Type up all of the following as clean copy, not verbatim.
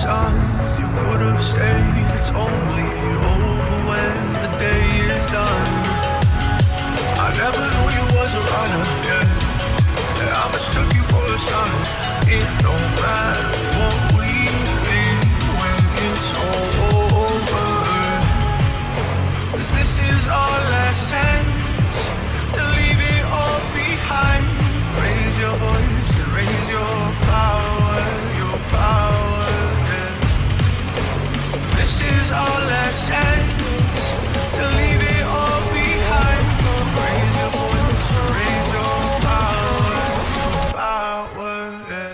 signs you could have stayed. It's only over when the day is done. I never knew you was a runner, yeah. I mistook you for a son. It don't matter what we think when it's all over. 'Cause this is our last chance to leave it all behind. Raise your voice and raise your power, yeah. This is our last chance to leave it all behind. Raise your voice and raise your power, yeah.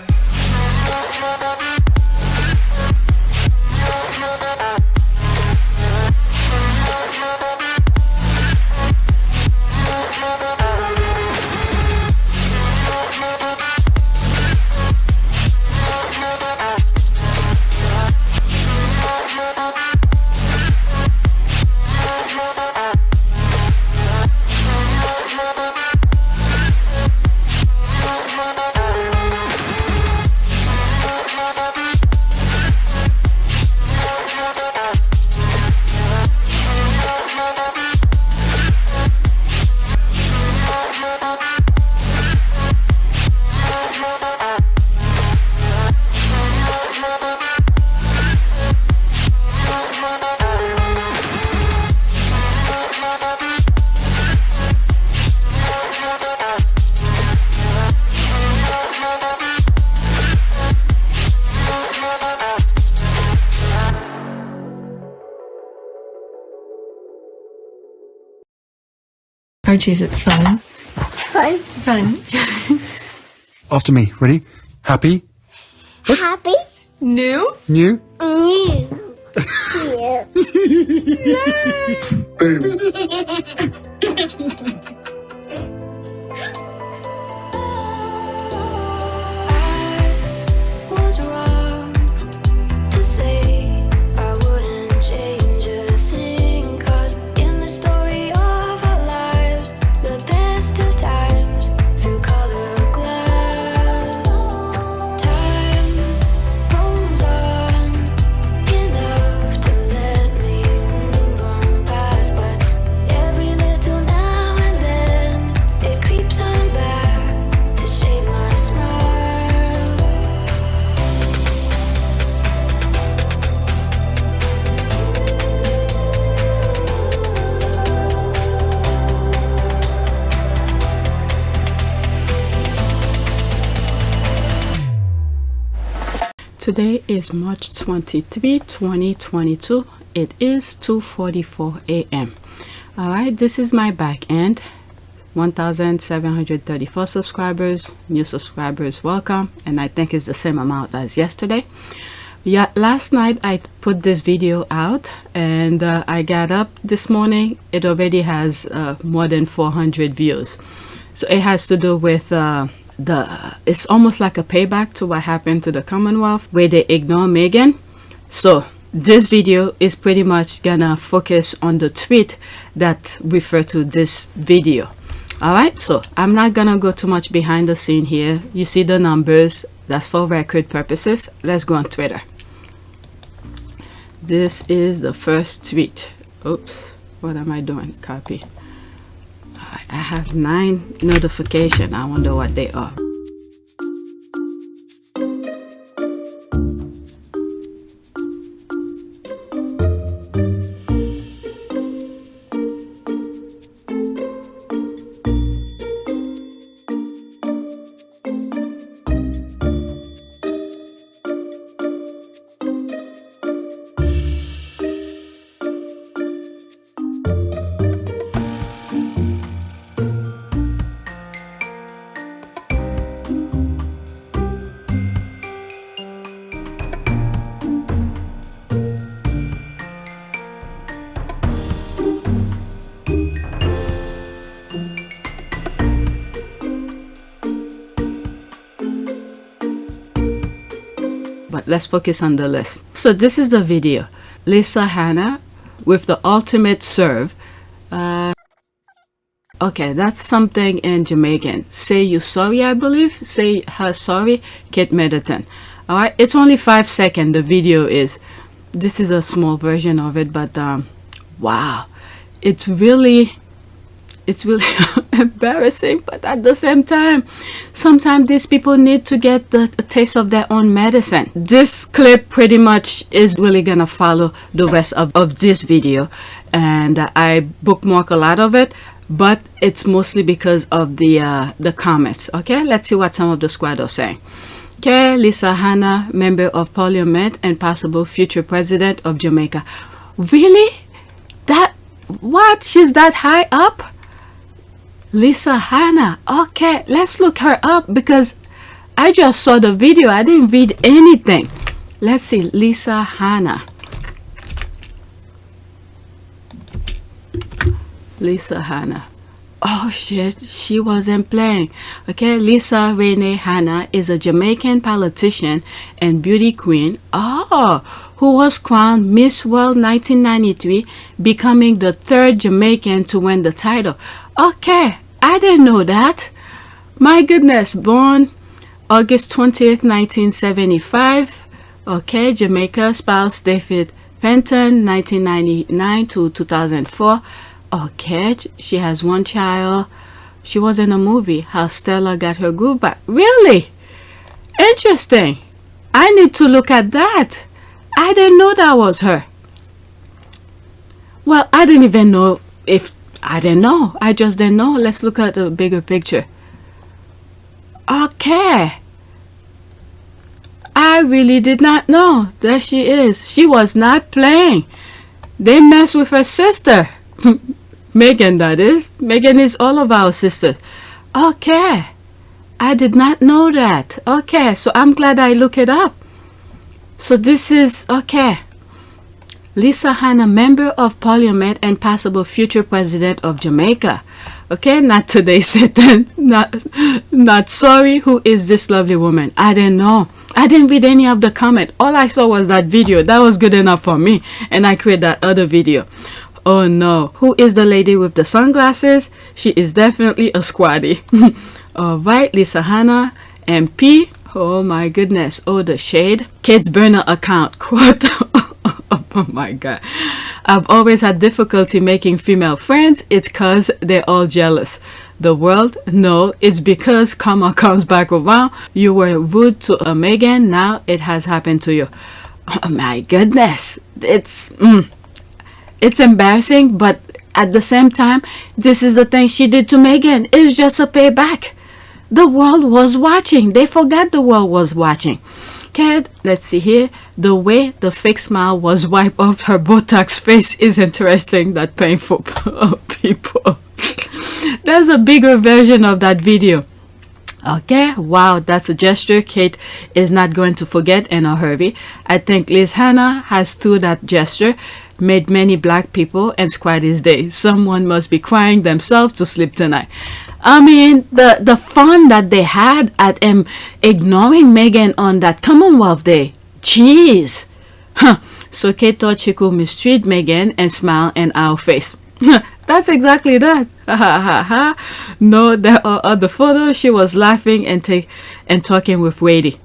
Archie, is it fun? Fun. Fun. After me. Ready? Happy? Happy. New? New? New. Was wrong to say I wouldn't change a thing, 'cause in the story of our lives, the best of times through color glass, time rolls on enough to let me move on past, but every little now and then it creeps on back to shape my smile. Today is March 23, 2022. It is 2:44 a.m. Alright, this is my back end. 1,734 subscribers. New subscribers, welcome. And I think it's the same amount as yesterday. Yeah, last night I put this video out and I got up this morning. It already has more than 400 views. So it has to do with it's almost like a payback to what happened to the Commonwealth, where they ignore Meghan. So this video is pretty much gonna focus on the tweet that refer to this video. All right, so I'm not gonna go too much behind the scene here. You see the numbers, that's for record purposes. Let's go on Twitter. This is the first tweet. Oops, what am I doing? Copy. I have 9 notifications. I wonder what they are. But let's focus on the list. So this is the video. Lisa Hanna with the ultimate serve. Okay, that's something in Jamaican. Say you sorry, I believe. Say her sorry, Kate Middleton. All right, it's only 5 seconds. The video is. This is a small version of it, but wow, it's really embarrassing. But at the same time, sometimes these people need to get a taste of their own medicine. This clip pretty much is really gonna follow the rest of this video, and I bookmark a lot of it, but it's mostly because of the comments. Okay, let's see what some of the squad are saying. Okay, Lisa Hanna, member of parliament and possible future president of Jamaica. Really? That, what? She's that high up? Lisa Hanna. Okay, let's look her up because I just saw the video. I didn't read anything. Let's see, Lisa Hanna. Lisa Hanna. Oh shit, she wasn't playing. Okay, Lisa Renee Hanna is a Jamaican politician and beauty queen. Oh, who was crowned Miss World 1993, becoming the 3rd Jamaican to win the title. Okay, I didn't know that. My goodness, born August 20th, 1975. Okay, Jamaica, spouse David Penton, 1999 to 2004. Okay, she has 1 child. She was in a movie, How Stella Got Her Groove Back. Really? Interesting. I need to look at that. I didn't know that was her. Well, I didn't even know if... I didn't know. I just didn't know. Let's look at the bigger picture. Okay. I really did not know. There she is. She was not playing. They messed with her sister. Meghan, that is. Meghan is all of our sisters. Okay. I did not know that. Okay, so I'm glad I looked it up. So this is, okay. Lisa Hanna, member of parliament and possible future president of Jamaica. Okay, not today, Satan. Not sorry. Who is this lovely woman? I didn't know. I didn't read any of the comment. All I saw was that video. That was good enough for me. And I created that other video. Oh no, who is the lady with the sunglasses? She is definitely a squaddie. Alright, Lisa Hanna, MP. Oh my goodness, oh the shade. Kate's burner account, quote. Oh my god. I've always had difficulty making female friends. It's cause they're all jealous. The world? No, it's because karma comes back around. You were rude to a Meghan, now it has happened to you. Oh my goodness. It's embarrassing, but at the same time, this is the thing she did to Meghan. It's just a payback. The world was watching. They forgot the world was watching. Okay, let's see here. The way the fake smile was wiped off her Botox face is interesting. That painful people. There's a bigger version of that video. Okay, wow, that's a gesture Kate is not going to forget in a hurry. I think Liz Hanna has through that gesture made many black people and squaddies day. Someone must be crying themselves to sleep tonight. I mean, the fun that they had at ignoring Meghan on that Commonwealth Day. Jeez. Huh. So Kate thought she could mistreat Meghan and smile in our face. That's exactly that. Ha ha ha. No, there are other photos. She was laughing and talking with Wadey.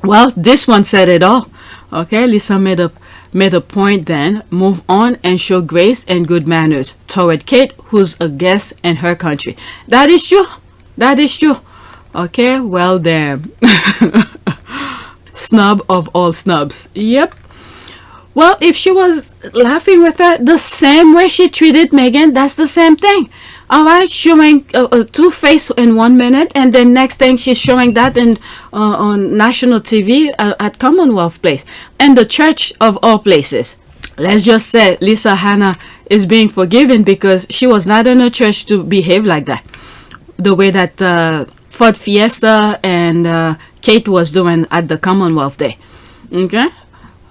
Well, this one said it all. Okay, Lisa made a point then, move on and show grace and good manners toward Kate, who's a guest in her country. That is true. That is true. Okay, well damn. Snub of all snubs. Yep. Well, if she was laughing with her the same way she treated Meghan, that's the same thing. All right, showing two-face in 1 minute, and then next thing she's showing that on national TV at Commonwealth Place, and the church of all places. Let's just say Lisa Hanna is being forgiven because she was not in a church to behave like that. The way that Ford Fiesta and Kate was doing at the Commonwealth Day. Okay?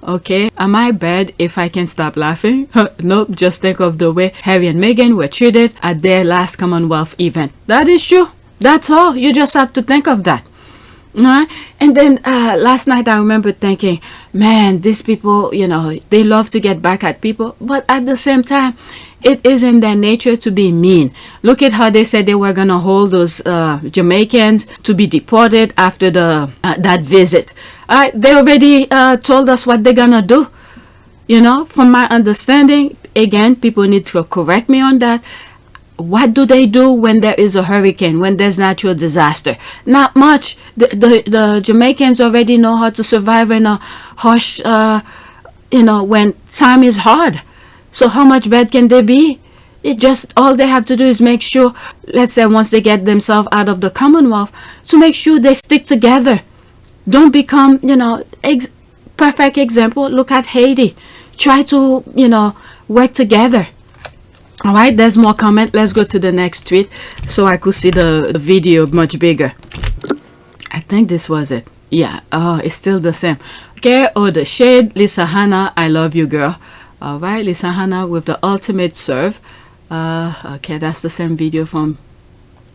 Okay, am I bad if I can stop laughing? Nope, just think of the way Harry and Meghan were treated at their last Commonwealth event. That is true. That's all. You just have to think of that. Alright? And then last night I remember thinking, man, these people, you know, they love to get back at people, but at the same time, it is in their nature to be mean. Look at how they said they were gonna hold those Jamaicans to be deported after that visit. They already told us what they're gonna do. You know, from my understanding, again, people need to correct me on that. What do they do when there is a hurricane, when there's natural disaster? Not much. The Jamaicans already know how to survive in a harsh, you know, when time is hard. So how much bad can they be? It just, all they have to do is make sure, let's say once they get themselves out of the Commonwealth, to make sure they stick together. Don't become, you know, perfect example. Look at Haiti. Try to, you know, work together. All right, there's more comment. Let's go to the next tweet so I could see the video much bigger. I think this was it. Yeah, oh, it's still the same. Okay, oh, the shade. Lisa Hanna, I love you, girl. All right, Lisa Hanna with the ultimate serve. Okay, that's the same video from...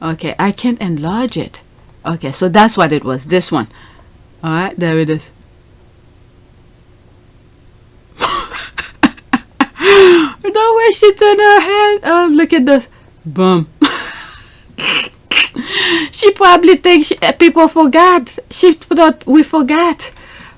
Okay, I can't enlarge it. Okay, so that's what it was, this one. All right, there it is. The way she turned her head. Oh, look at this. Boom. She probably thinks people forgot. She thought we forgot.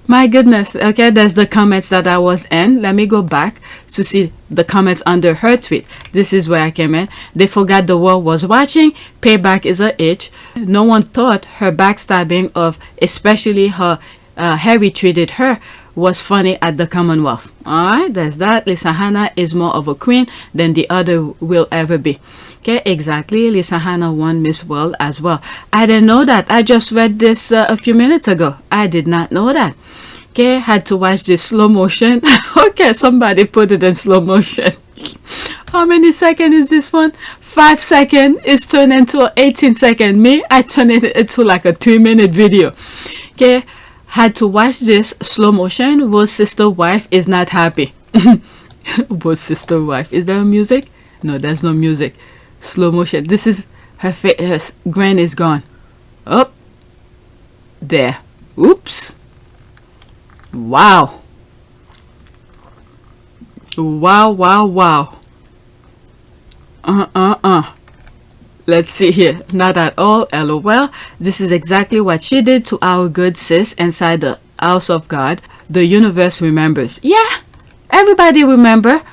My goodness. Okay, there's the comments that I was in. Let me go back to see the comments under her tweet. This is where I came in. They forgot the world was watching. Payback is a itch. No one thought her backstabbing of especially her Harry treated her was funny at the Commonwealth. Alright, there's that. Lisa Hanna is more of a queen than the other will ever be. Okay, exactly. Lisa Hanna won Miss World as well. I didn't know that. I just read this a few minutes ago. I did not know that. Okay, had to watch this slow motion. Okay, somebody put it in slow motion. How many seconds is this one? 5 seconds is turned into an 18-second. Me, I turn it into like a 3-minute video. Okay, had to watch this slow motion. Rose sister wife is not happy. Rose sister wife. Is there music? No, there's no music. Slow motion. This is her face. Her grin is gone. Up. There. Oops. Wow. Wow, wow, wow. Let's see here. Not at all. LOL. This is exactly what she did to our good sis inside the house of God. The universe remembers. Yeah. Everybody remember.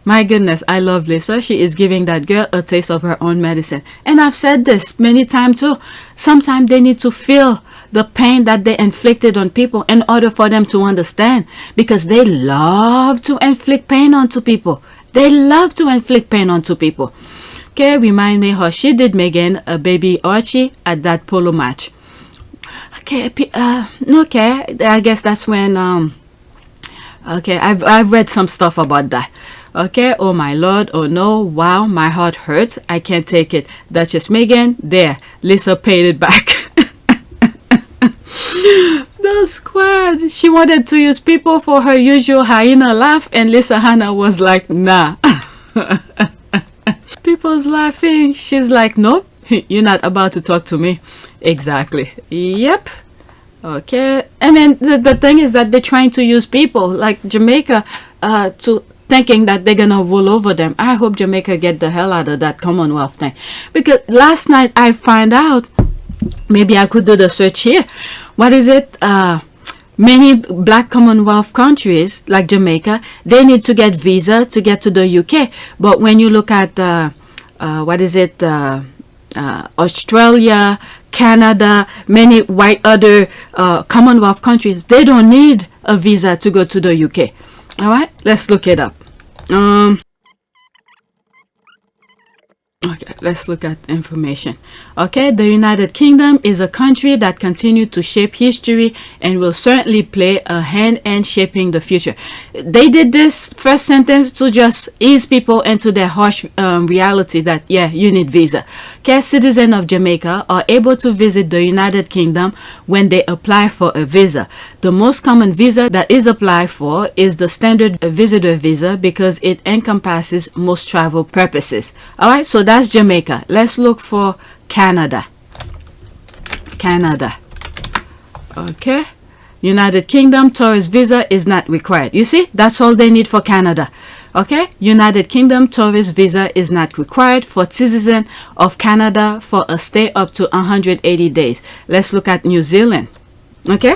My goodness, I love Lisa. She is giving that girl a taste of her own medicine. And I've said this many times too. Sometimes they need to feel the pain that they inflicted on people in order for them to understand. Because they love to inflict pain onto people. They love to inflict pain onto people. Okay, remind me how she did Meghan, a baby Archie, at that polo match. Okay, okay, I guess that's when, okay, I've read some stuff about that. Okay, oh my lord, oh no, wow, my heart hurts, I can't take it. Duchess Meghan, there, Lisa paid it back. The squad, she wanted to use people for her usual hyena laugh, and Lisa Hanna was like, nah. People's laughing. She's like, nope, you're not about to talk to me. Exactly. Yep. Okay. I mean, the thing is that they're trying to use people like Jamaica to thinking that they're gonna roll over them. I hope Jamaica get the hell out of that Commonwealth thing. Because last night I find out, maybe I could do the search here. What is it? Many black Commonwealth countries like Jamaica, they need to get visa to get to the UK. But when you look at what is it? Australia, Canada, many white other Commonwealth countries, they don't need a visa to go to the UK. All right, let's look it up. Okay, let's look at information. Okay, the United Kingdom is a country that continues to shape history and will certainly play a hand in shaping the future. They did this first sentence to just ease people into their harsh reality that, yeah, you need visa. Okay, citizens of Jamaica are able to visit the United Kingdom when they apply for a visa. The most common visa that is applied for is the standard visitor visa because it encompasses most travel purposes. All right, so that's Jamaica. Let's look for Canada. Canada. Okay. United Kingdom tourist visa is not required. You see, that's all they need for Canada. Okay. United Kingdom tourist visa is not required for citizens of Canada for a stay up to 180 days. Let's look at New Zealand. Okay.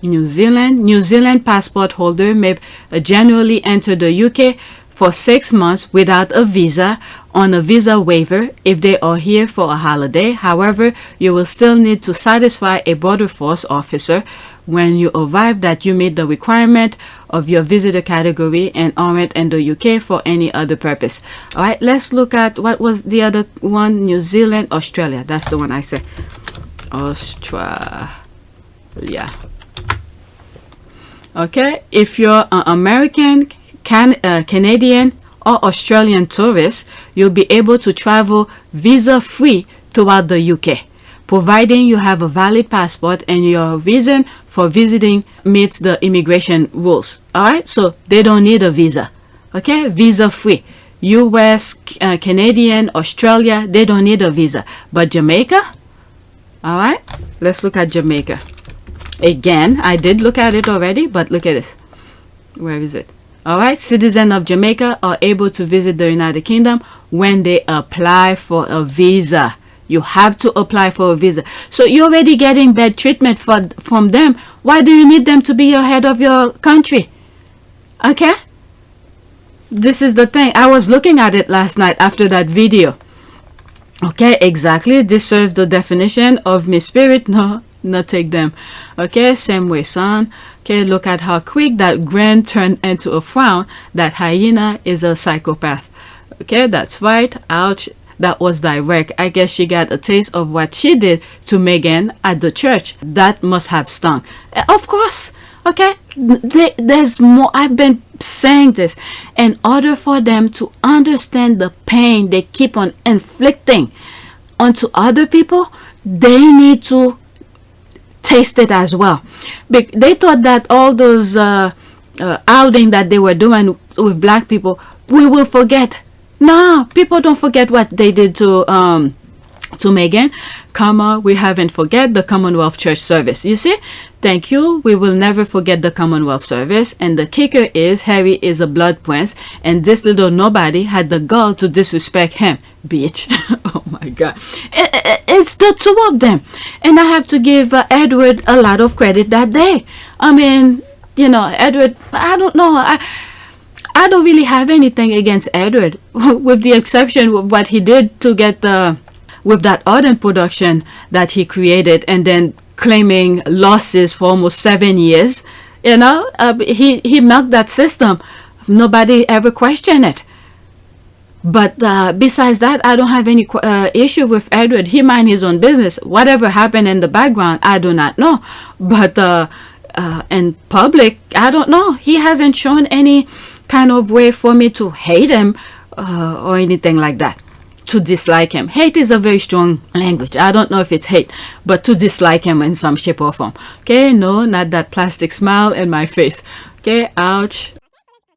New Zealand passport holder may generally enter the UK for 6 months without a visa on a visa waiver if they are here for a holiday. However, you will still need to satisfy a border force officer when you arrive that you meet the requirement of your visitor category and aren't in the UK for any other purpose. All right, let's look at what was the other one. New Zealand, Australia. That's the one I said. Australia. Okay, if you're an American, Canadian, or Australian tourist, you'll be able to travel visa-free throughout the UK, providing you have a valid passport and your reason for visiting meets the immigration rules. All right, so they don't need a visa. Okay, visa-free. US, Canadian, Australia, they don't need a visa. But Jamaica, all right, let's look at Jamaica. Again, I did look at it already, but look at this. Where is it? All right, citizens of Jamaica are able to visit the United Kingdom when they apply for a visa. You have to apply for a visa. So you're already getting bad treatment from them. Why do you need them to be ahead of your country? Okay? This is the thing. I was looking at it last night after that video. Okay, exactly. This serves the definition of me spirit. No, not take them. Okay, same way, son. Okay, look at how quick that grin turned into a frown. That hyena is a psychopath. Okay, that's right. Ouch. That was direct. I guess she got a taste of what she did to Meghan at the church. That must have stung. Of course. Okay, there's more. I've been saying this. In order for them to understand the pain they keep on inflicting onto other people, they need to taste it as well. They thought that all those outing that they were doing with black people, we will forget. No, people don't forget what they did to Meghan. We haven't forget the Commonwealth Church service. You see? Thank you. We will never forget the Commonwealth service. And the kicker is Harry is a blood prince, and this little nobody had the gall to disrespect him. Bitch. Oh my God. It's the two of them. And I have to give Edward a lot of credit that day. I mean, you know, Edward, I don't know. I don't really have anything against Edward, with the exception of what he did to get with that ardent production that he created, and then claiming losses for almost 7 years. You know, he milked that system. Nobody ever questioned it. But besides that, I don't have any issue with Edward. He mind his own business. Whatever happened in the background, I do not know. But in public, I don't know. He hasn't shown any kind of way for me to hate him or anything like that, to dislike him. Hate is a very strong language. I don't know if it's hate, but to dislike him in some shape or form. Okay, no, not that plastic smile in my face. Okay, ouch.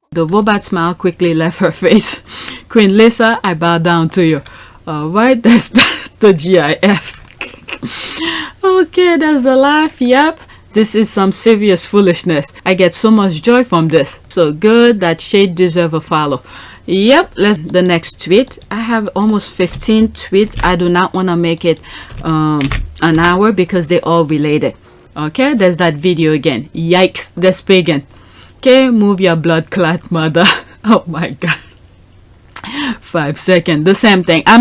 The robot smile quickly left her face. Queen Lisa, I bow down to you. Alright, that's the GIF. Okay, that's the laugh. Yep. This is some serious foolishness. I get so much joy from this. So good that Shade deserve a follow. Yep, let's the next tweet. I have almost 15 tweets. I do not want to make it an hour because they all related. Okay, there's that video again. Yikes, that's pagan. Okay, move your blood clot mother. Oh my God. 5 seconds, the same thing. I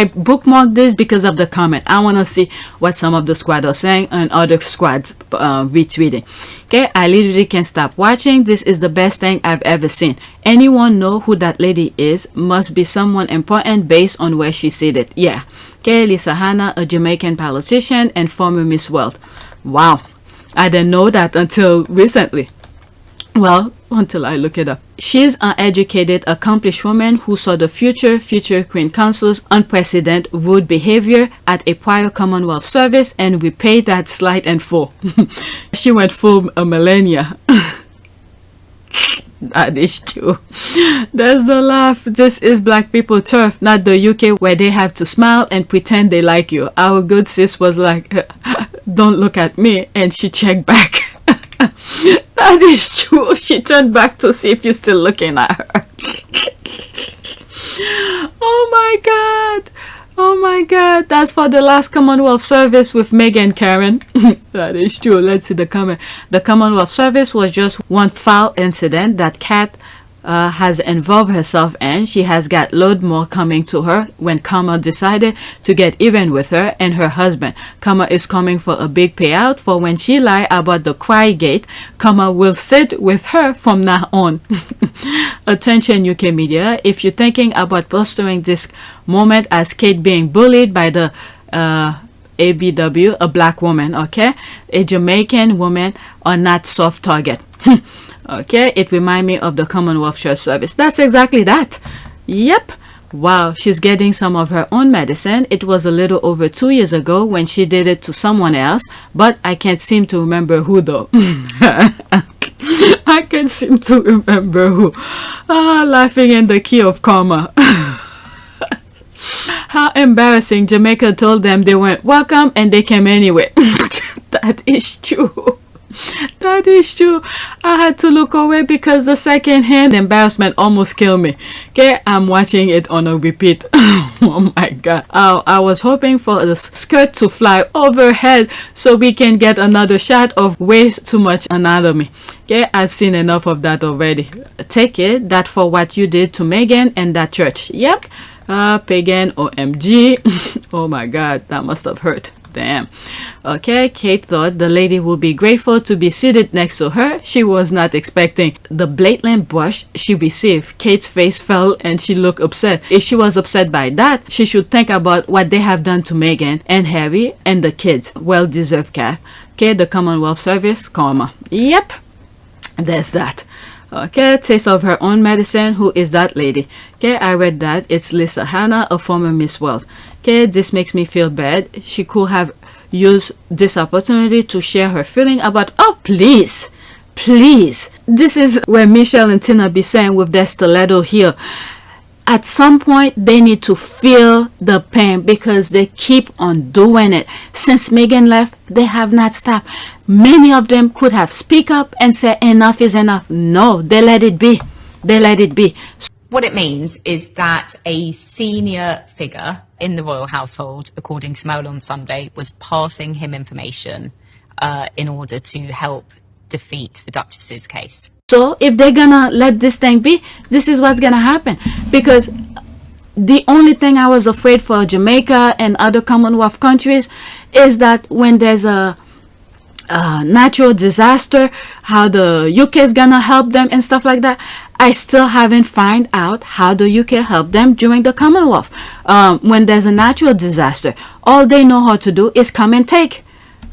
bookmarked this because of the comment. I want to see what some of the squad are saying and other squads retweeting. Okay, I literally can't stop watching. This is the best thing I've ever seen. Anyone know who that lady is? Must be someone important based on where she's seated. Yeah. Okay, Lisa Hanna, a Jamaican politician and former Miss World. Wow, I didn't know that until recently. Well, until I look it up. She's an educated, accomplished woman who saw the future Queen Consul's unprecedented rude behavior at a prior Commonwealth service and repaid that slight in full. She went full a millennia. That is true. There's the laugh. This is black people turf, not the UK where they have to smile and pretend they like you. Our good sis was like, don't look at me, and she checked back. That is true. She turned back to see if you're still looking at her. Oh my God. Oh my God, that's for the last Commonwealth service with Meghan, Karen. That is true. Let's see the comment. The Commonwealth service was just one foul incident that Kate has involved herself in. She has got load more coming to her when Kama decided to get even with her and her husband. Kama is coming for a big payout for when she lie about the Crygate. Kama will sit with her from now on. Attention UK media, if you're thinking about postering this moment as Kate being bullied by the ABW, a black woman, okay, a Jamaican woman, are not soft target. Okay, it remind me of the Commonwealth Church service. That's exactly that. Yep. Wow, she's getting some of her own medicine. It was a little over 2 years ago when she did it to someone else, but I can't seem to remember who though. I can't seem to remember who. Laughing in the key of karma. How embarrassing. Jamaica told them they weren't welcome and they came anyway. That is true. That is true. I had to look away because the second-hand embarrassment almost killed me. Okay, I'm watching it on a repeat. Oh my God. I was hoping for the skirt to fly overhead so we can get another shot of way too much anatomy. Okay, I've seen enough of that already. Take it that for what you did to Meghan and that church. Yep. Pagan, OMG. Oh my God, that must have hurt. Damn. Okay, Kate thought the lady would be grateful to be seated next to her. She was not expecting the blatant brush she received. Kate's face fell and she looked upset. If she was upset by that, she should think about what they have done to Meghan and Harry and the kids. Well deserved, Kath. Okay, the Commonwealth service, karma. Yep, there's that. Okay, taste of her own medicine. Who is that lady? Okay, I read that. It's Lisa Hanna, a former Miss World. Okay, this makes me feel bad. She could have used this opportunity to share her feeling about, oh, please, please. This is where Michelle and Tina be saying with their stiletto heel. At some point, they need to feel the pain because they keep on doing it. Since Meghan left, they have not stopped. Many of them could have speak up and say enough is enough. No, they let it be. They let it be. What it means is that a senior figure in the royal household, according to Mail on Sunday, was passing him information in order to help defeat the Duchess's case. So if they're gonna let this thing be, this is what's gonna happen. Because the only thing I was afraid for Jamaica and other Commonwealth countries is that when there's a natural disaster, how the UK is gonna help them and stuff like that. I still haven't find out how the UK helped them during the Commonwealth. When there's a natural disaster, all they know how to do is come and take.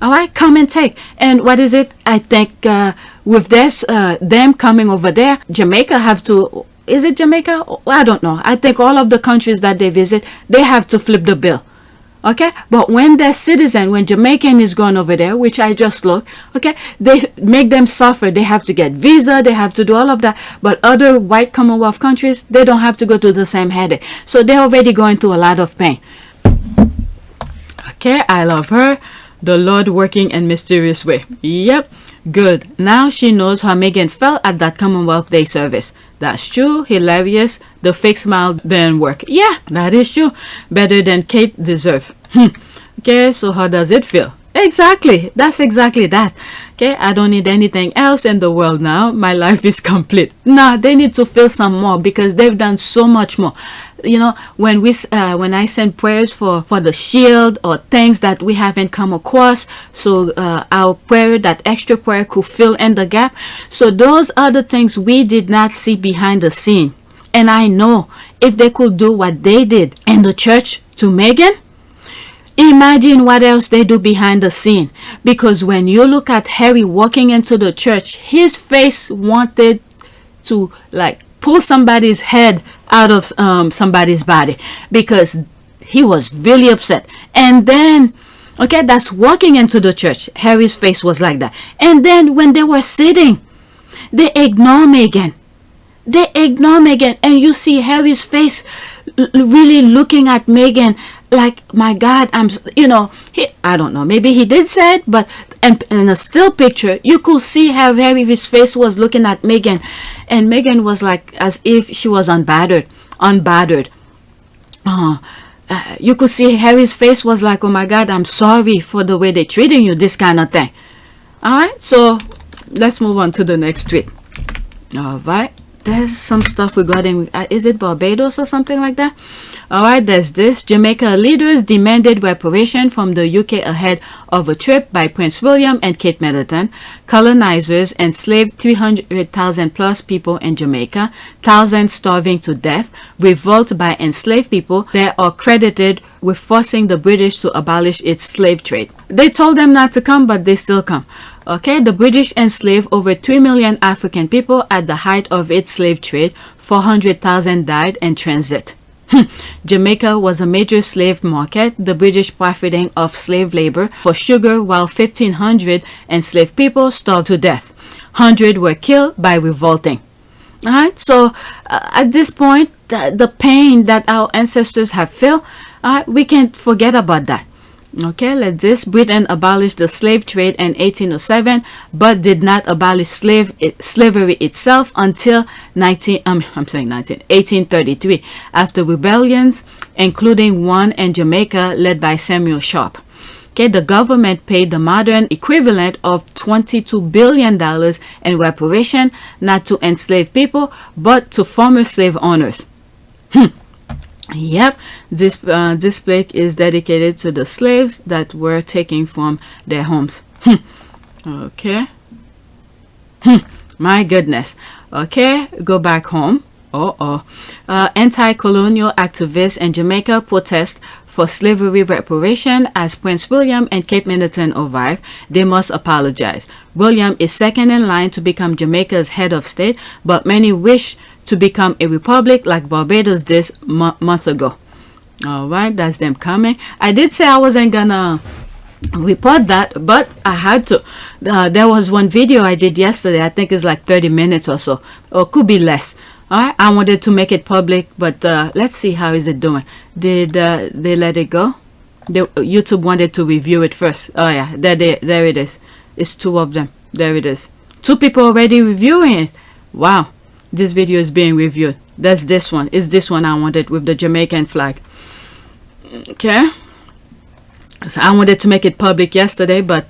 All right, come and take. And what is it? I think with this, them coming over there, Jamaica have to, is it Jamaica? I don't know. I think all of the countries that they visit, they have to flip the bill. Okay, but when their citizen, when Jamaican is going over there, which I just looked, okay, they make them suffer. They have to get visa, they have to do all of that. But other white Commonwealth countries, they don't have to go to the same headache. So they're already going through a lot of pain. Okay, I love her. The Lord working in mysterious way. Yep, good. Now she knows how Meghan felt at that Commonwealth Day service. That's true. Hilarious. The fake smile didn't work. Yeah, that is true. Better than Kate deserve. Okay, so how does it feel? Exactly. That's exactly that. Okay, I don't need anything else in the world now. My life is complete. Nah, they need to feel some more because they've done so much more. You know, when I send prayers for the shield or things that we haven't come across, so our prayer, that extra prayer could fill in the gap. So those are the things we did not see behind the scene. And I know if they could do what they did in the church to Meghan, imagine what else they do behind the scene. Because when you look at Harry walking into the church, his face wanted to like pull somebody's head out of somebody's body because he was really upset. And then, okay, that's walking into the church. Harry's face was like that. And then when they were sitting, they ignore Meghan. They ignore Meghan, and you see Harry's face really looking at Meghan like, my God, I don't know, maybe he did say it, but in a still picture, you could see how Harry's face was looking at Meghan, and Meghan was like as if she was unbattered. you could see Harry's face was like, oh my God, I'm sorry for the way they're treating you, this kind of thing. All right, so let's move on to the next tweet. All right, there's some stuff regarding, is it Barbados or something like that? All right, there's this. Jamaica leaders demanded reparation from the UK ahead of a trip by Prince William and Kate Middleton. Colonizers enslaved 300,000 plus people in Jamaica, thousands starving to death. Revolt by enslaved people. They are credited with forcing the British to abolish its slave trade. They told them not to come, but they still come. Okay, the British enslaved over 3 million African people at the height of its slave trade. 400,000 died in transit. Jamaica was a major slave market, the British profiting off slave labor for sugar, while 1,500 enslaved people starved to death. 100 were killed by revolting. Alright, so at this point, the pain that our ancestors have felt, we can't forget about that. Okay, let's this. Britain abolished the slave trade in 1807, but did not abolish slavery itself until 1833, after rebellions, including one in Jamaica led by Samuel Sharp. Okay, the government paid the modern equivalent of $22 billion in reparation, not to enslaved people, but to former slave owners. Yep, this plaque is dedicated to the slaves that were taken from their homes. Okay. My goodness. Okay, go back home. Anti-colonial activists in Jamaica protest for slavery reparation as Prince William and Kate Middleton arrive. They must apologize. William is second in line to become Jamaica's head of state, but many wish to become a republic like Barbados this month ago. All right, that's them coming. I did say I wasn't gonna report that, but I had to. There was one video I did yesterday. I think it's like 30 minutes or so, or could be less. All right, I wanted to make it public, but let's see how is it doing. Did they let it go? YouTube wanted to review it first. Oh yeah, there it is. It's 2 of them. There it is. 2 people already reviewing it. Wow. This video is being reviewed. That's this one. It's this one I wanted with the Jamaican flag. Okay. So I wanted to make it public yesterday, but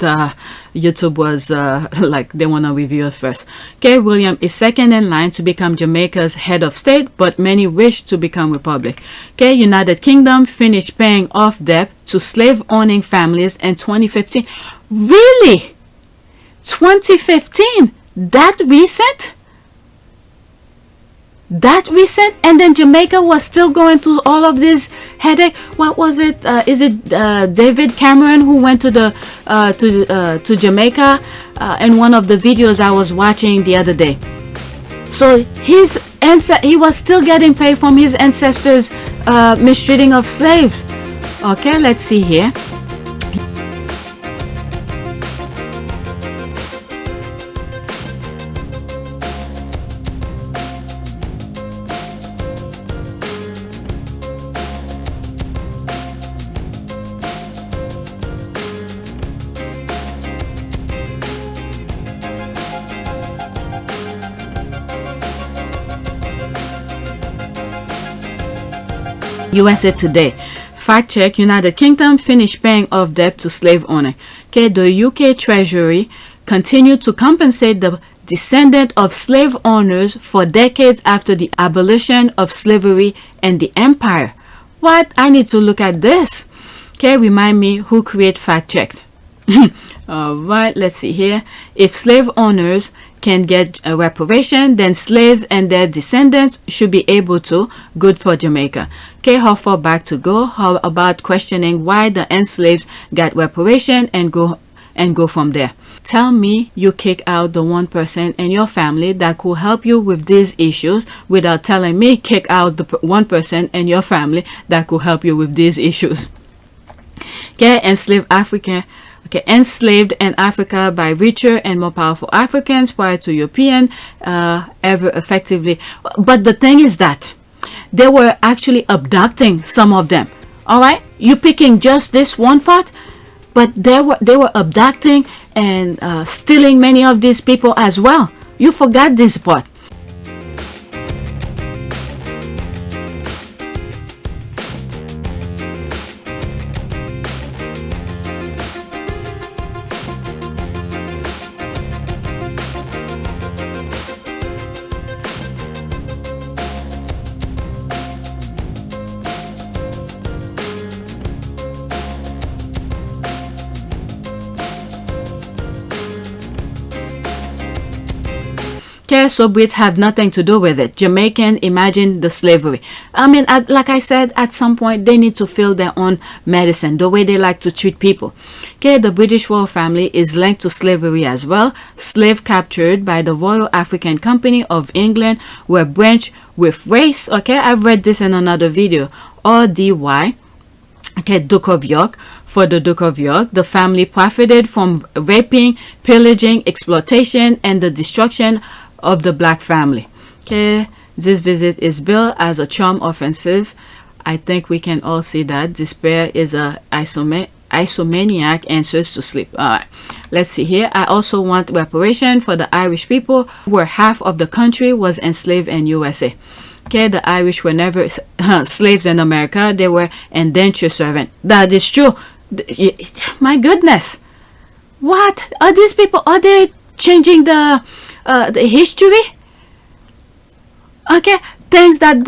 YouTube was like they want to review it first. Okay, William is second in line to become Jamaica's head of state, but many wish to become republic. Okay, United Kingdom finished paying off debt to slave-owning families in 2015. Really? 2015? That recent? That recent? And then Jamaica was still going through all of this headache. What was it? Is it David Cameron who went to the to Jamaica in one of the videos I was watching the other day? So he was still getting paid from his ancestors' mistreating of slaves. Okay, let's see here. USA Today. Fact check. United Kingdom finished paying off debt to slave owner. Okay, the UK Treasury continued to compensate the descendant of slave owners for decades after the abolition of slavery in the empire. What? I need to look at this. Okay, remind me who create fact check. Alright, let's see here. If slave owners can get a reparation, then slaves and their descendants should be able to. Good for Jamaica. Okay, how far back to go? How about questioning why the enslaved got reparation and go from there? Tell me you kick out the one person in your family that could help you with these issues without telling me kick out the one person in your family that could help you with these issues. Okay, enslaved in Africa by richer and more powerful Africans prior to European ever effectively. But the thing is that they were actually abducting some of them. All right, you picking just this one part, but they were abducting and stealing many of these people as well. You forgot this part. Okay, so Brits have nothing to do with it. Jamaican, imagine the slavery. I mean, like I said, at some point they need to feel their own medicine, the way they like to treat people. Okay, the British royal family is linked to slavery as well. Slave captured by the Royal African Company of England were branched with race. Okay, I've read this in another video. RDY. Okay, Duke of York. For the Duke of York, the family profited from raping, pillaging, exploitation, and the destruction of the black family. Okay, this visit is billed as a charm offensive. I think we can all see that despair is a isomaniac answers to sleep. All right, let's see here. I also want reparation for the Irish people, where half of the country was enslaved in USA. Okay, the Irish were never slaves in America. They were indentured servants. That is true. My goodness, what are these people? Are they changing the history? Okay, things that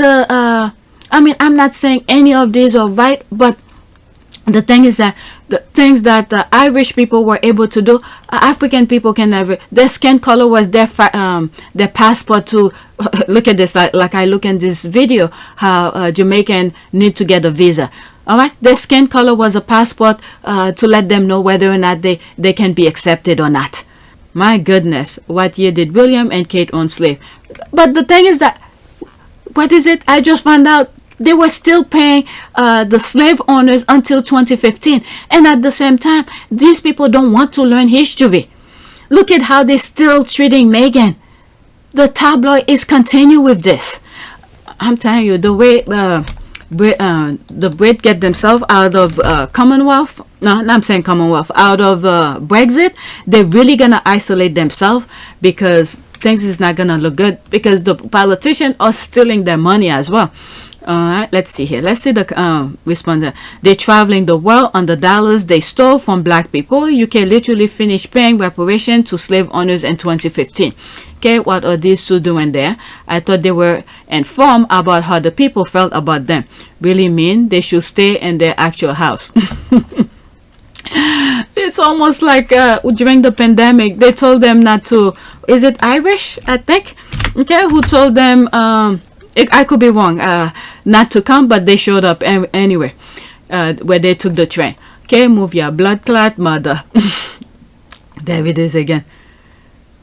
I mean, I'm not saying any of these are right, but the thing is that the things that the Irish people were able to do, African people can never. Their skin color was their passport to look at this. Like I look in this video, how Jamaican need to get a visa. All right, their skin color was a passport to let them know whether or not they can be accepted or not. My goodness, what year did William and Kate own slave? But the thing is that, what is it? I just found out they were still paying the slave owners until 2015. And at the same time, these people don't want to learn history. Look at how they're still treating Meghan. The tabloid is continuing with this. I'm telling you, the way the Brits get themselves out of Commonwealth, no, I'm saying Commonwealth, out of Brexit, they're really going to isolate themselves, because things is not going to look good, because the politicians are stealing their money as well. All right, let's see here. Let's see the respondent. They're traveling the world on the dollars they stole from black people. UK literally finished paying reparation to slave owners in 2015. Okay, what are these two doing there? I thought they were informed about how the people felt about them. Really mean they should stay in their actual house. It's almost like during the pandemic, they told them not to. Is it Irish? I think. Okay, who told them? I could be wrong. Not to come, but they showed up anyway. Where they took the train. Okay, move your blood clot mother. There it is again.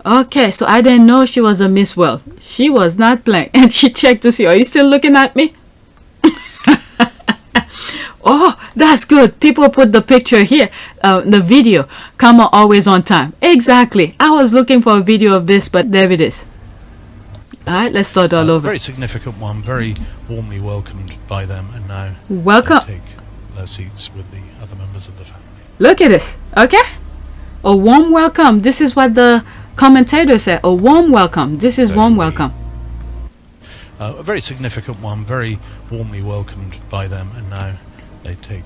Okay, so I didn't know she was a Miss World. She was not playing. And she checked to see, are you still looking at me? Oh, that's good. People put the picture here, the video. Comma always on time. Exactly. I was looking for a video of this, but there it is. All right, let's start all over. Very significant one, very warmly welcomed by them, and now welcome. Take their seats with the other members of the family. Look at this, okay? A warm welcome. This is what the commentator said. A warm welcome. This is warm welcome. A very significant one, very warmly welcomed by them, and now they take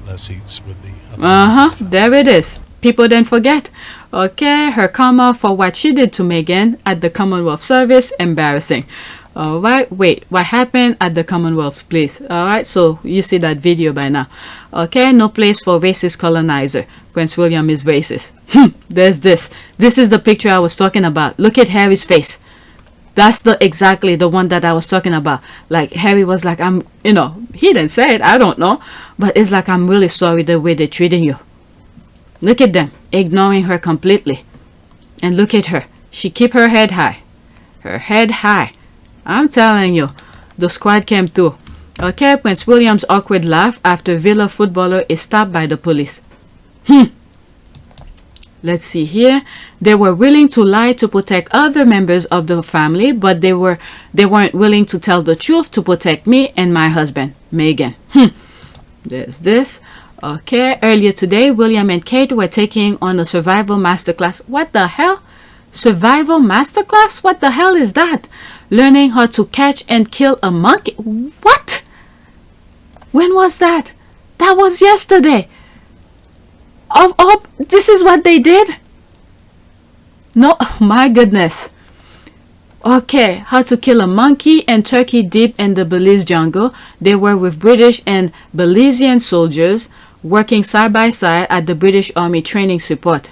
their seats with the other members of the family. There it is. People didn't forget. Okay, her karma for what she did to Meghan at the Commonwealth service, embarrassing. All right, wait, what happened at the Commonwealth, please? All right, so you see that video by now. Okay, no place for racist colonizer. Prince William is racist. There's this. This is the picture I was talking about. Look at Harry's face. That's exactly the one that I was talking about. Like Harry was like, he didn't say it, I don't know, but it's like, I'm really sorry the way they're treating you. Look at them, ignoring her completely. And look at her. She keep her head high. Her head high. I'm telling you, the squad came through. Okay, Prince William's awkward laugh after Villa footballer is stopped by the police. Let's see here. They were willing to lie to protect other members of the family, but they weren't willing to tell the truth to protect me and my husband, Meghan. There's this. Okay, earlier today, William and Kate were taking on a survival masterclass. What the hell? Survival masterclass? What the hell is that? Learning how to catch and kill a monkey. What? When was that? That was yesterday. This is what they did? No, my goodness. Okay, how to kill a monkey and turkey deep in the Belize jungle. They were with British and Belizean soldiers working side by side at the British Army training support.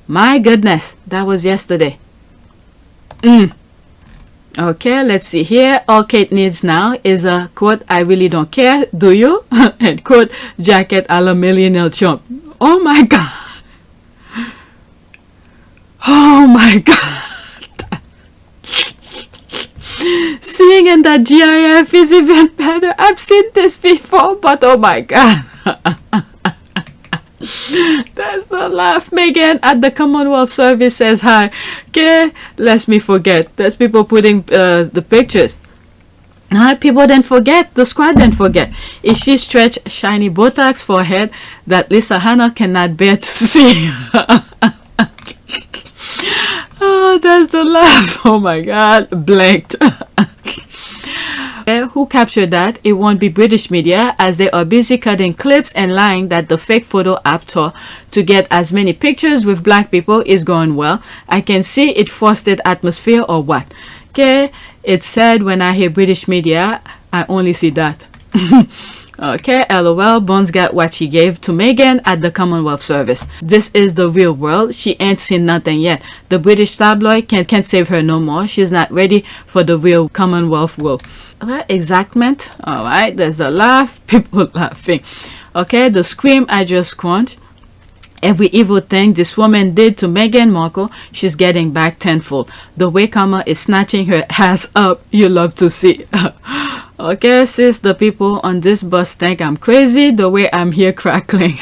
My goodness, that was yesterday. Okay, let's see here. All Kate needs now is a quote, I really don't care, do you? And quote, jacket a la millionaire chump. Oh my God. Oh my God. Seeing in that GIF is even better. I've seen this before, but oh my God. That's the laugh. Meghan at the Commonwealth service says hi. Okay, lest me forget. There's people putting the pictures. Alright, people didn't forget. The squad didn't forget. Is she stretched shiny Botox forehead that Lisa Hanna cannot bear to see? Oh, that's the laugh. Oh my God, blanked. Who captured that? It won't be British media, as they are busy cutting clips and lying that the fake photo app tour to get as many pictures with black people is going well. I can see it fostered atmosphere or what. Okay, it's sad when I hear British media, I only see that. Okay, LOL, Bones got what she gave to Meghan at the Commonwealth service. This is the real world. She ain't seen nothing yet. The British tabloid can't save her no more. She's not ready for the real Commonwealth world. Alright, exactment. Alright, there's a laugh. People laughing. Okay, the scream I just crunched. Every evil thing this woman did to Meghan Markle, she's getting back tenfold. The way Karma is snatching her ass up, you love to see. Okay, sis, the people on this bus think I'm crazy the way I'm here crackling.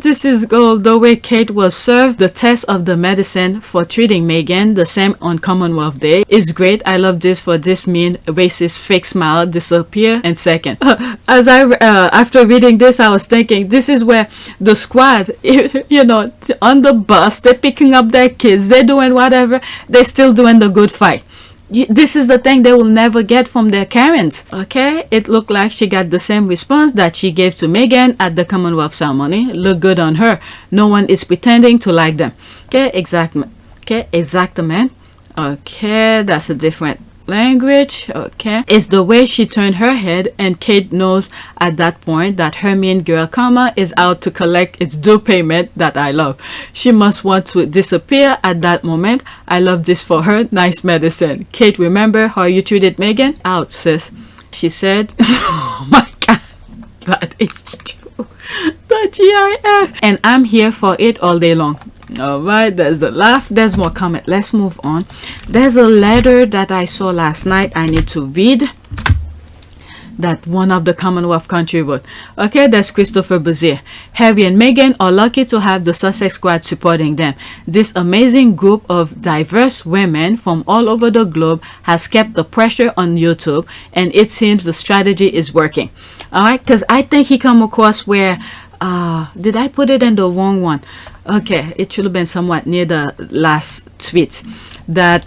This is gold. The way Kate was served the test of the medicine for treating Meghan, the same on Commonwealth Day, is great. I love this for this mean racist fake smile disappear in second. As I after reading this, I was thinking this is where the squad, you know, on the bus, they're picking up their kids, they're doing whatever, they're still doing the good fight. This is the thing they will never get from their Karens. Okay, it looked like she got the same response that she gave to Meghan at the Commonwealth ceremony. Look good on her. No one is pretending to like them. Okay, exactly. Okay, exactament. Okay, that's a different language. Okay, it's the way she turned her head, and Kate knows at that point that her mean girl Karma is out to collect its due payment that I love. She must want to disappear at that moment. I love this for her. Nice medicine. Kate, remember how you treated Meghan? Out, sis. She said, oh my God, that is true. The GIF. And I'm here for it all day long. Alright, there's the laugh. There's more comment. Let's move on. There's a letter that I saw last night I need to read, that one of the Commonwealth country wrote. Okay, that's Christopher Bazier. Harry and Meghan are lucky to have the Sussex Squad supporting them. This amazing group of diverse women from all over the globe has kept the pressure on YouTube, and it seems the strategy is working. Alright, because I think he come across where did I put it in the wrong one? Okay, it should have been somewhat near the last tweet that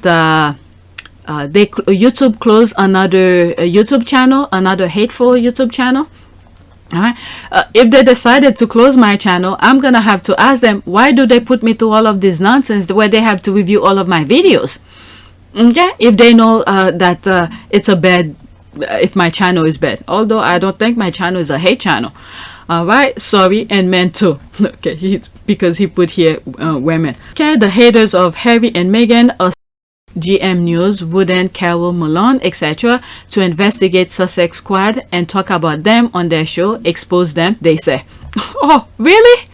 YouTube closed another YouTube channel, another hateful YouTube channel. Alright, if they decided to close my channel, I'm gonna have to ask them, why do they put me through all of this nonsense where they have to review all of my videos? Okay, if they know that it's a bad, if my channel is bad, although I don't think my channel is a hate channel. Alright, sorry, and men too. Okay, because he put here women. Okay, the haters of Harry and Meghan are GM News, Wooden, Carol, Malone, etc. to investigate Sussex Squad and talk about them on their show, expose them, they say. Oh, really?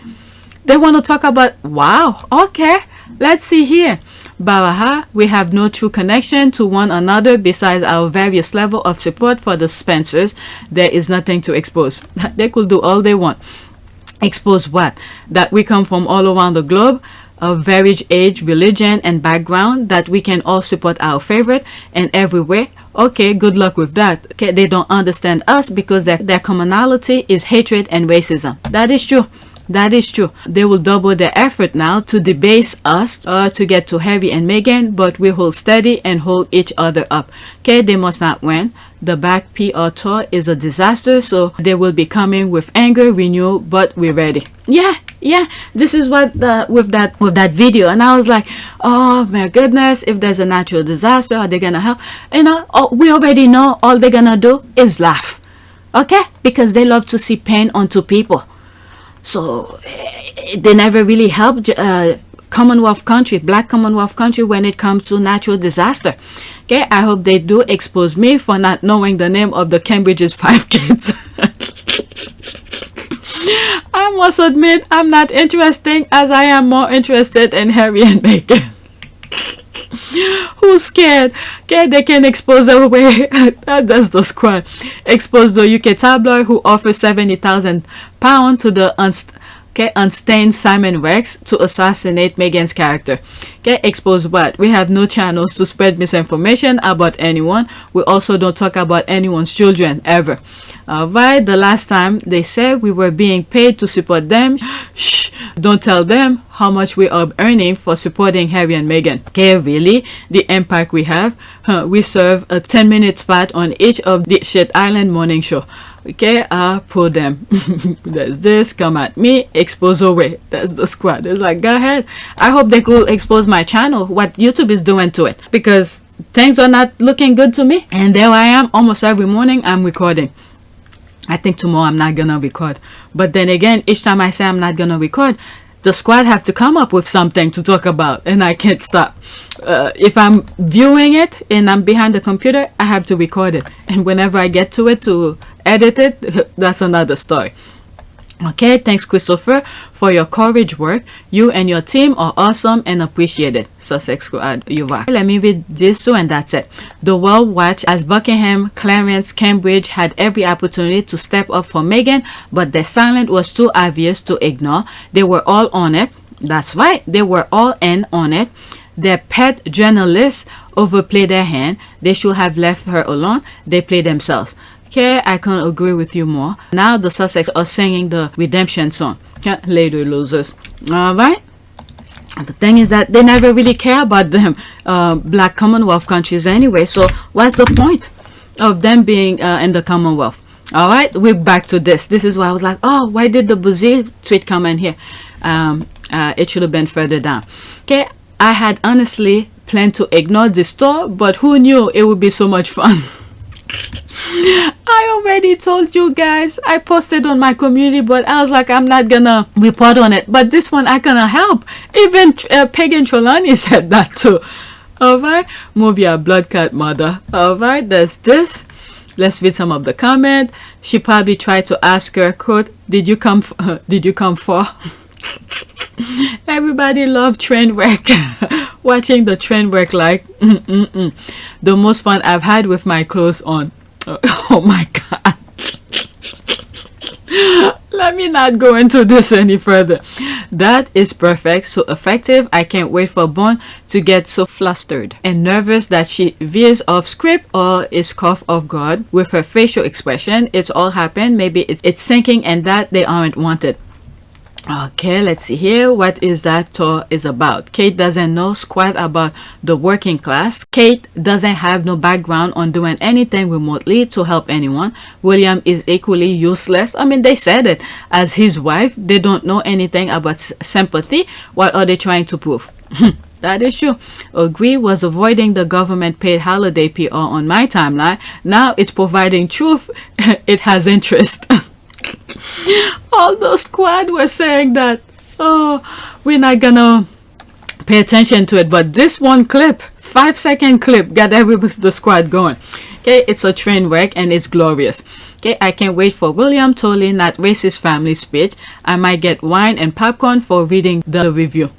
They want to talk about, wow, okay, let's see here. Baraha, we have no true connection to one another besides our various level of support for the Spencers. There is nothing to expose. They could do all they want. Expose what? That we come from all around the globe, of varied age, religion, and background, that we can all support our favorite and everywhere. Okay, good luck with that. Okay, they don't understand us because their commonality is hatred and racism. That is true. That is true. They will double their effort now to debase us to get to Harry and Meghan, but we hold steady and hold each other up. Okay, they must not win. The back PR tour is a disaster, so they will be coming with anger, renewal, but we're ready. Yeah, this is what with that video, and I was like, oh my goodness, if there's a natural disaster, are they gonna help? You know, we already know all they're gonna do is laugh. Okay, because they love to see pain onto people. So they never really helped Commonwealth country, black Commonwealth country, when it comes to natural disaster. Okay, I hope they do expose me for not knowing the name of the Cambridge's 5 kids. I must admit, I'm not interested, as I am more interested in Harry and Meghan. Who's scared? Okay, they can expose their way. That's the squad. Expose the UK tabloid who offers £70,000 to the unstained Simon Rex to assassinate Meghan's character. Okay, expose what? We have no channels to spread misinformation about anyone. We also don't talk about anyone's children ever. Alright, the last time they said we were being paid to support them. Shh, don't tell them how much we are earning for supporting Harry and Meghan. Okay, really? The impact we have? We serve a 10-minute spot on each of the Shit Island morning show. Okay, pull them. There's this, come at me, expose away. That's the squad. It's like, go ahead. I hope they could expose my channel, what YouTube is doing to it, because things are not looking good to me. And there I am, almost every morning I'm recording. I think tomorrow I'm not gonna record, but then again, each time I say I'm not gonna record, the squad have to come up with something to talk about, and I can't stop. If I'm viewing it and I'm behind the computer, I have to record it, and whenever I get to it to edit it, that's another story. Okay, thanks Christopher for your courage work. You and your team are awesome and appreciated. SussexSquad, you rock. Let me read this too, and that's it. The World Watch, as Buckingham, Clarence, Cambridge had every opportunity to step up for Meghan, but their silence was too obvious to ignore. They were all on it. That's right, they were all in on it. Their pet journalists overplayed their hand. They should have left her alone. They played themselves. Okay, I can't agree with you more. Now the Sussex are singing the redemption song. Yeah, later losers. Alright. The thing is that they never really care about them black Commonwealth countries anyway. So what's the point of them being in the Commonwealth? Alright, we're back to this. This is why I was like, oh, why did the Brazil tweet come in here? It should have been further down. Okay, I had honestly planned to ignore this store, but who knew it would be so much fun? I already told you guys, I posted on my community, but I was like, I'm not gonna report on it, but this one I gonna help. Even Pagan Trelawney said that too. Alright, move your bloodclaat mother. Alright, there's this. Let's read some of the comment. She probably tried to ask her, quote, did you come for? Everybody love train wreck. Watching the train wreck like the most fun I've had with my clothes on. Oh my god. Let me not go into this any further. That is perfect, so effective. I can't wait for Bond to get so flustered and nervous that she veers off script or is caught off guard with her facial expression. It's all happened. Maybe it's sinking and that they aren't wanted. Okay, let's see here. What is that tour is about? Kate doesn't know squat about the working class. Kate doesn't have no background on doing anything remotely to help anyone. William is equally useless. I mean, they said it. As his wife, they don't know anything about sympathy. What are they trying to prove? That is true. Agree was avoiding the government paid holiday PR on my timeline. Now it's providing truth. It has interest. All the squad were saying that, oh, we're not gonna pay attention to it, but this one clip, 5-second clip, got the squad going. Okay, it's a train wreck and it's glorious. Okay, I can't wait for William totally not racist family speech. I might get wine and popcorn for reading the review.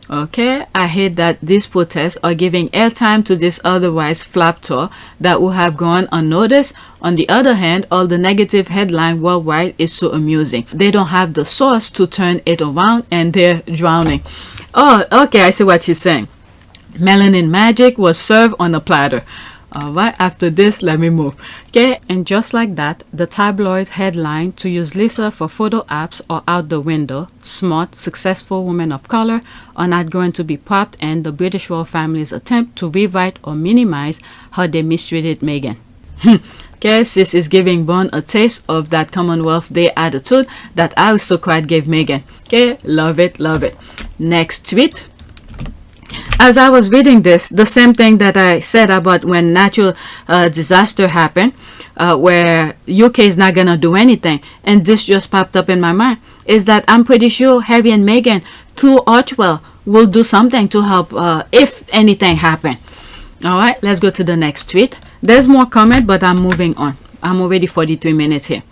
Okay, I hate that these protests are giving airtime to this otherwise flap tour that would have gone unnoticed. On the other hand, all the negative headline worldwide is so amusing. They don't have the source to turn it around and they're drowning. Oh, okay, I see what she's saying. Melanin magic was served on a platter. Alright, after this, let me move. Okay, and just like that, the tabloid headline to use Lisa for photo apps are out the window. Smart, successful women of color are not going to be popped in the British royal family's attempt to rewrite or minimize how they mistreated Meghan. Okay, sis is giving Bond a taste of that Commonwealth Day attitude that aristocrat gave Meghan. Okay, love it, love it. Next tweet. As I was reading this, the same thing that I said about when natural disaster happened, where UK is not gonna do anything, and this just popped up in my mind, is that I'm pretty sure Harry and Meghan through Archwell will do something to help if anything happen. All right, let's go to the next tweet. There's more comment, but I'm moving on. I'm already 43 minutes here.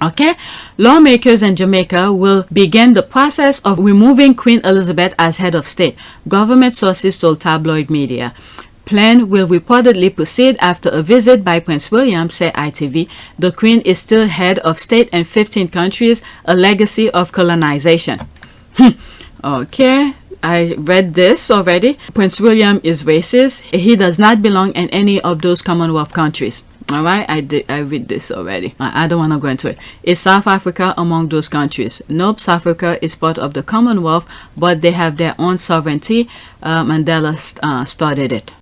Okay, lawmakers in Jamaica will begin the process of removing Queen Elizabeth as head of state, government sources told tabloid media. Plan will reportedly proceed after a visit by Prince William, said ITV. The Queen is still head of state in 15 countries, a legacy of colonization. Okay, I read this already. Prince William is racist. He does not belong in any of those Commonwealth countries. All right, I read this already. I don't want to go into it. Is South Africa among those countries? Nope, South Africa is part of the Commonwealth, but they have their own sovereignty. Mandela started it.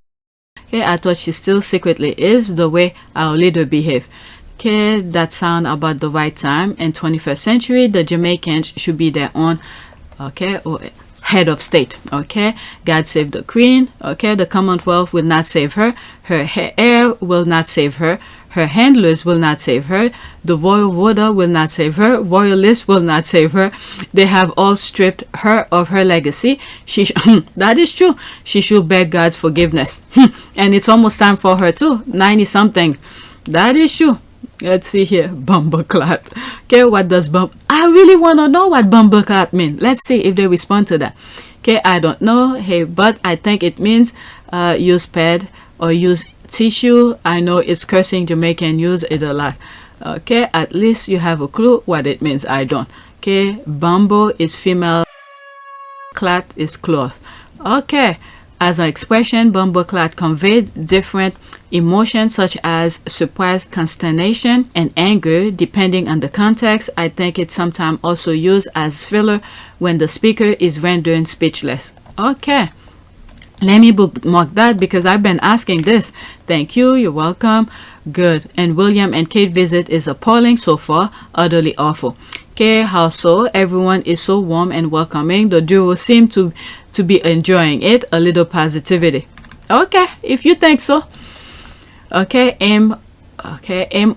Okay, I thought she still secretly is, the way our leader behave. Okay, that sound about the right time. In 21st century, the Jamaicans should be their own, okay, or head of state. Okay, God save the Queen. Okay, the Commonwealth will not save her. Her heir will not save her. Her handlers will not save her. The royal voter will not save her. Royalists will not save her. They have all stripped her of her legacy. That is true. She should beg God's forgiveness. And it's almost time for her too. 90 something. That is true. Let's see here. Bloodclaat. Okay, what does I really want to know what bloodclaat mean. Let's see if they respond to that. Okay, I don't know. Hey, but I think it means use pad or use tissue. I know it's cursing. Jamaican use it a lot. Okay, at least you have a clue what it means. I don't. Okay, bambo is female, clat is cloth. Okay, as an expression, bloodclaat conveyed different emotions such as surprise, consternation, and anger depending on the context. I think it's sometimes also used as filler when the speaker is rendered speechless. Okay, let me bookmark that because I've been asking this. Thank you, you're welcome. Good. And William and Kate visit is appalling so far, utterly awful. Okay, how so? Everyone is so warm and welcoming. The duo seem to be enjoying it. A little positivity. Okay, if you think so. Okay, aim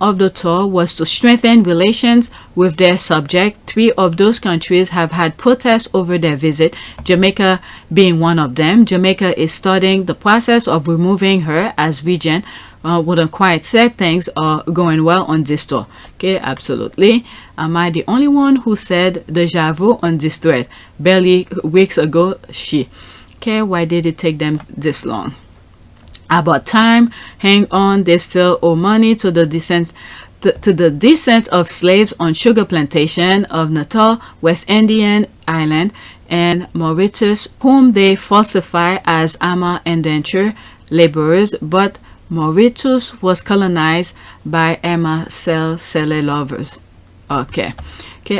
of the tour was to strengthen relations with their subject. 3 of those countries have had protests over their visit, Jamaica being one of them. Jamaica is starting the process of removing her as regent. Wouldn't quite say things are going well on this tour. Okay, absolutely. Am I the only one who said deja vu on this thread? Barely weeks ago, she. Okay, why did it take them this long? About time. Hang on, they still owe money to the descent of slaves on sugar plantation of Natal, West Indian Island, and Mauritius, whom they falsify as ama indenture laborers, but Mauritius was colonized by ama sele lovers. Okay,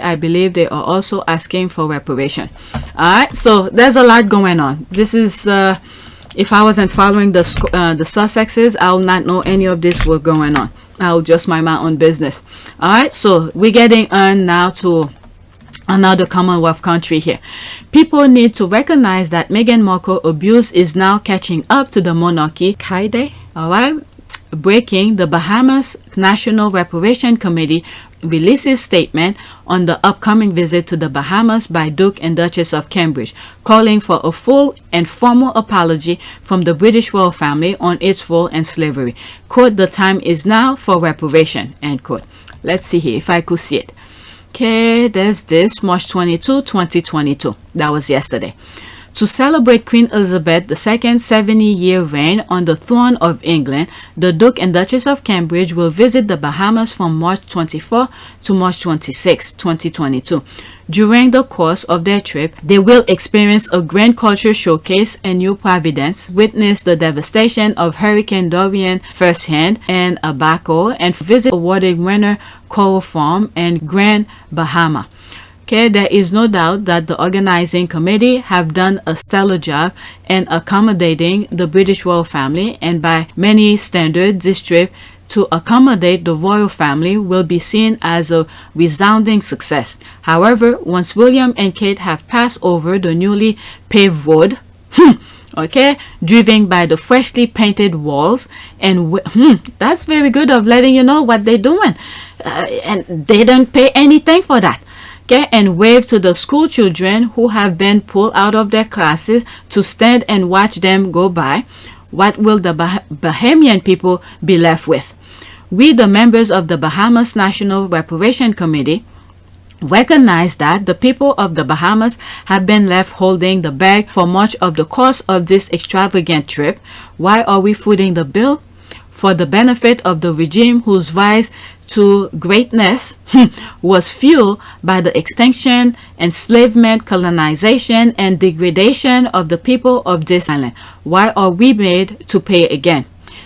I believe they are also asking for reparation. All right, so there's a lot going on. This is if I wasn't following the Sussexes, I'll not know any of this was going on. I'll just mind my own business. All right, so we're getting on now to another Commonwealth country here. People need to recognize that Meghan Markle abuse is now catching up to the monarchy. Kaende, all right. Breaking, the Bahamas National Reparation Committee releases statement on the upcoming visit to the Bahamas by Duke and Duchess of Cambridge, calling for a full and formal apology from the British royal family on its role in slavery. Quote, the time is now for reparation, end quote. Let's see here if I could see it. Okay, there's this, March 22, 2022. That was yesterday. To celebrate Queen Elizabeth II's 70-year reign on the throne of England, the Duke and Duchess of Cambridge will visit the Bahamas from March 24 to March 26, 2022. During the course of their trip, they will experience a grand culture showcase in New Providence, witness the devastation of Hurricane Dorian firsthand and Abaco, and visit awarded winner Coral Farm and Grand Bahama. Okay, there is no doubt that the organizing committee have done a stellar job in accommodating the British royal family, and by many standards, this trip to accommodate the royal family will be seen as a resounding success. However, once William and Kate have passed over the newly paved road, okay, driven by the freshly painted walls, and that's very good of letting you know what they're doing, and they don't pay anything for that. Okay, and wave to the school children who have been pulled out of their classes to stand and watch them go by. What will the Bahamian people be left with? We, the members of the Bahamas National Reparation Committee, recognize that the people of the Bahamas have been left holding the bag for much of the cost of this extravagant trip. Why are we footing the bill? For the benefit of the regime whose rise to greatness was fueled by the extinction, enslavement, colonization, and degradation of the people of this island. Why are we made to pay again?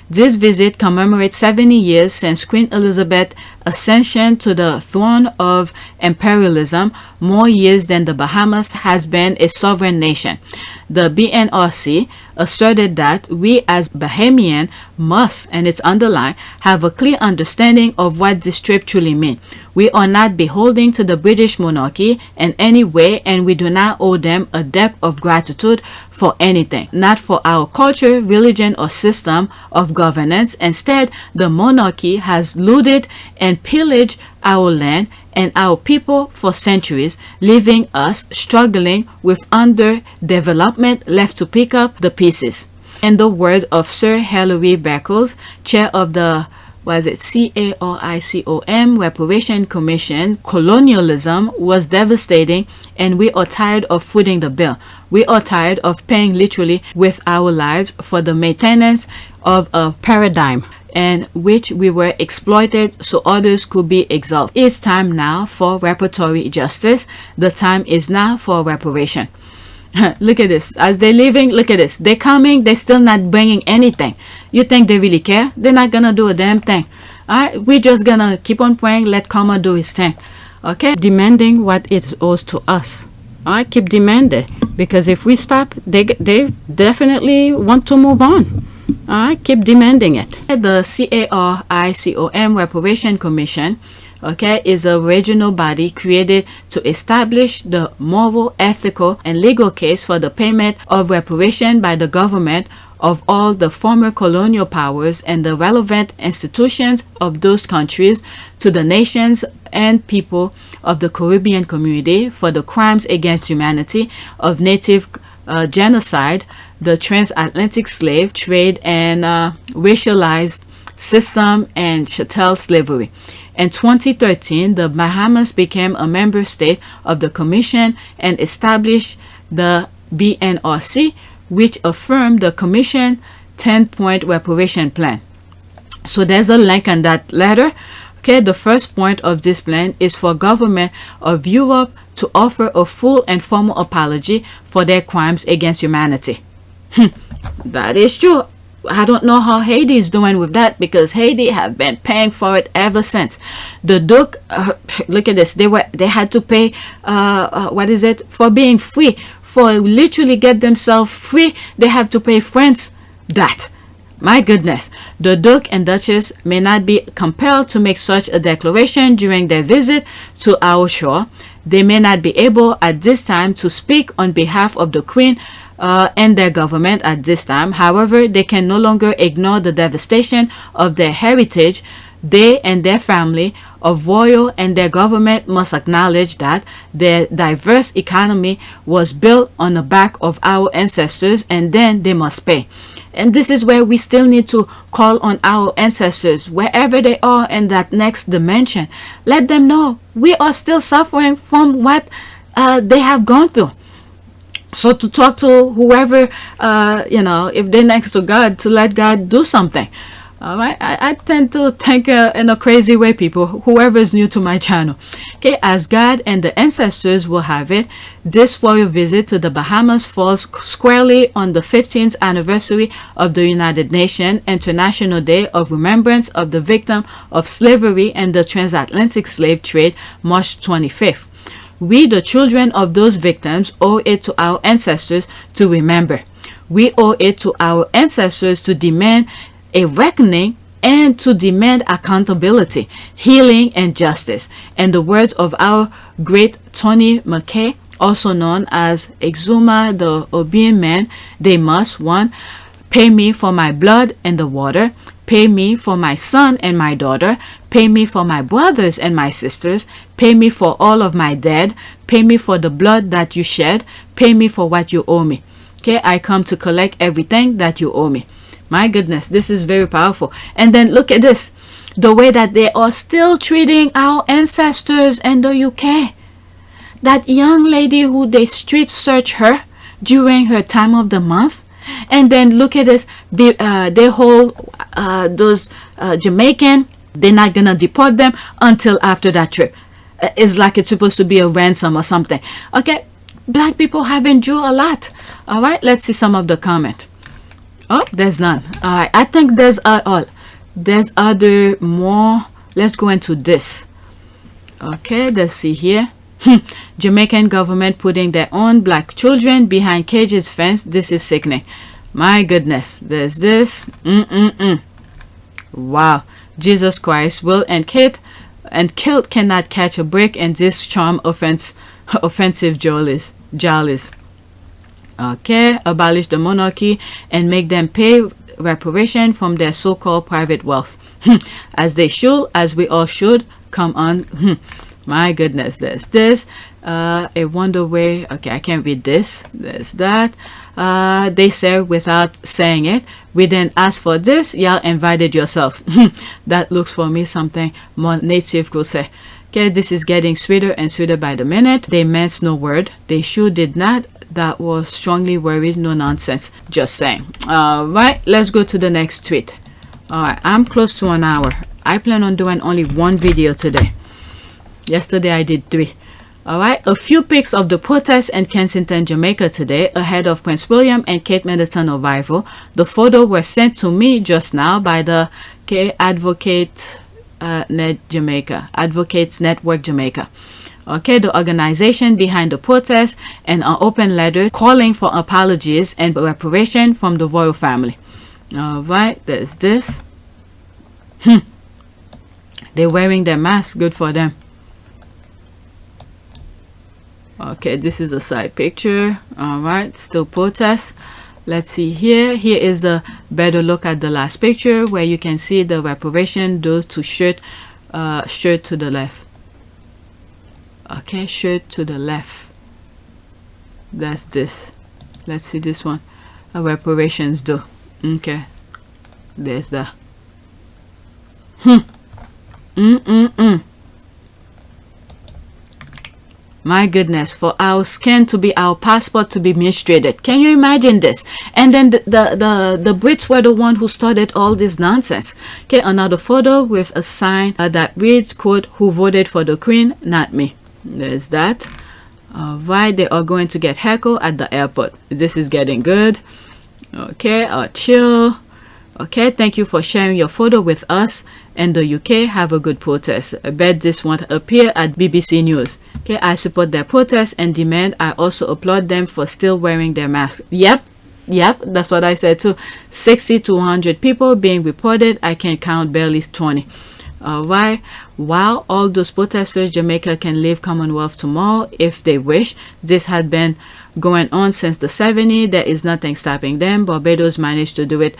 This visit commemorates 70 years since Queen Elizabeth's ascension to the throne of imperialism, more years than the Bahamas has been a sovereign nation. The BNRC asserted that we as Bahamian must, and it's underlined, have a clear understanding of what this trip truly means. We are not beholden to the British monarchy in any way, and we do not owe them a debt of gratitude for anything, not for our culture, religion, or system of governance. Instead, the monarchy has looted and pillaged our land and our people for centuries, leaving us struggling with underdevelopment left to pick up the pieces. In the word of Sir Hilary Beckles, chair of the CARICOM Reparation Commission, colonialism was devastating, and we are tired of footing the bill. We are tired of paying literally with our lives for the maintenance of a paradigm in which we were exploited so others could be exalted. It's time now for reparatory justice. The time is now for reparation. Look at this. As they're leaving, look at this. They're coming, they're still not bringing anything. You think they really care? They're not gonna do a damn thing. Alright, we're just gonna keep on praying, let karma do his thing. Okay? Demanding what it owes to us. Alright, keep demanding. Because if we stop, they definitely want to move on. Alright, keep demanding it. The CARICOM Reparation Commission, okay, is a regional body created to establish the moral, ethical, and legal case for the payment of reparation by the government of all the former colonial powers and the relevant institutions of those countries to the nations and people of the Caribbean community for the crimes against humanity of native genocide, the transatlantic slave trade, and racialized system and chattel slavery. In 2013, the Bahamas became a member state of the Commission and established the BNRC, which affirmed the Commission 10-point reparation plan. So there's a link on that letter. Okay, the first point of this plan is for government of Europe to offer a full and formal apology for their crimes against humanity. That is true. I don't know how Haiti is doing with that, because Haiti have been paying for it ever since. The Duke, look at this. They had to pay for being free, for literally get themselves free. They have to pay France that. My goodness, the Duke and Duchess may not be compelled to make such a declaration during their visit to our shore. They may not be able at this time to speak on behalf of the Queen and their government at this time. However, they can no longer ignore the devastation of their heritage. They and their family of royal and their government must acknowledge that their diverse economy was built on the back of our ancestors, and then they must pay. And this is where we still need to call on our ancestors, wherever they are in that next dimension. Let them know we are still suffering from what they have gone through. So to talk to whoever, if they're next to God, to let God do something. All right, I tend to think in a crazy way, people, whoever is new to my channel. Okay, as God and the ancestors will have it, this royal visit to the Bahamas falls squarely on the 15th anniversary of the United Nations International Day of Remembrance of the Victim of Slavery and the Transatlantic Slave Trade, March 25th. We, the children of those victims, owe it to our ancestors to remember. We owe it to our ancestors to demand a reckoning and to demand accountability, healing, and justice. In the words of our great Tony McKay, also known as Exuma the Obeah Man, they must: 1. Pay me for my blood and the water. Pay me for my son and my daughter. Pay me for my brothers and my sisters. Pay me for all of my dead. Pay me for the blood that you shed. Pay me for what you owe me. Okay, I come to collect everything that you owe me. My goodness, this is very powerful. And then look at this. The way that they are still treating our ancestors in the UK. That young lady who they strip search her during her time of the month. And then look at this. They hold those Jamaican. They're not gonna deport them until after that trip. It's like it's supposed to be a ransom or something. Okay, black people have endured a lot. All right, let's see some of the comment. Oh, there's none. All right, I think there's there's other more. Let's go into this. Okay, let's see here. Jamaican government putting their own black children behind cages fence. This is sickening. My goodness, there's this. Wow. Jesus Christ, Will and Kate and Kilt cannot catch a break in this charm offensive jollies. Okay, abolish the monarchy and make them pay reparation from their so-called private wealth. As they should, as we all should. Come on. My goodness, there's this. A wonder way. Okay, I can't read this. There's that. They say without saying it, we didn't ask for this, y'all invited yourself. That looks for me something more native could say. Okay, this is getting sweeter and sweeter by the minute. They meant no word. They sure did not. That was strongly worried. No nonsense. Just saying. Right, let's go to the next tweet. Alright, I'm close to an hour. I plan on doing only one video today. Yesterday I did 3. Alright, a few pics of the protests in Kensington, Jamaica today ahead of Prince William and Kate Middleton arrival. The photo was sent to me just now by the Advocates Network Jamaica. Okay, the organization behind the protest, and an open letter calling for apologies and reparation from the royal family. Alright, there's this. They're wearing their masks. Good for them. Okay, this is a side picture. Alright, still protests. Let's see here. Here is the better look at the last picture where you can see the reparation due to shirt to the left. Okay, shirt to the left. That's this. Let's see this one. Reparations due. Okay, there's that. My goodness, for our skin to be our passport to be mistreated. Can you imagine this? And then the Brits were the one who started all this nonsense. Okay, another photo with a sign that reads, quote, "Who voted for the Queen? Not me." There's that. Alright, they are going to get heckled at the airport. This is getting good. Okay, chill. Okay, thank you for sharing your photo with us in the UK. Have a good protest. I bet this won't appear at BBC News. Okay, I support their protest and demand. I also applaud them for still wearing their masks. Yep, that's what I said too. 60 to 100 people being reported. I can count barely 20. Alright, while all those protesters, Jamaica can leave Commonwealth tomorrow if they wish. This had been going on since the 70s. There is nothing stopping them. Barbados managed to do it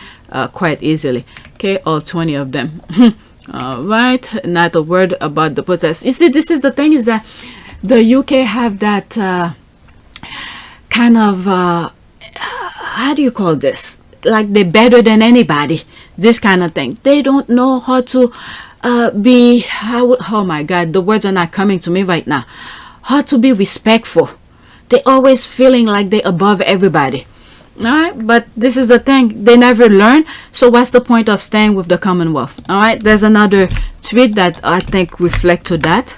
quite easily. Okay, all 20 of them. Alright, not a word about the protests. You see, this is the thing, is that the UK have that kind of how do you call this, like they're better than anybody, this kind of thing. They don't know how to be, oh my god, the words are not coming to me right now, how to be respectful. They always feeling like they're above everybody. Alright, but this is the thing, they never learn. So what's the point of staying with the Commonwealth? Alright, there's another tweet that I think reflect to that.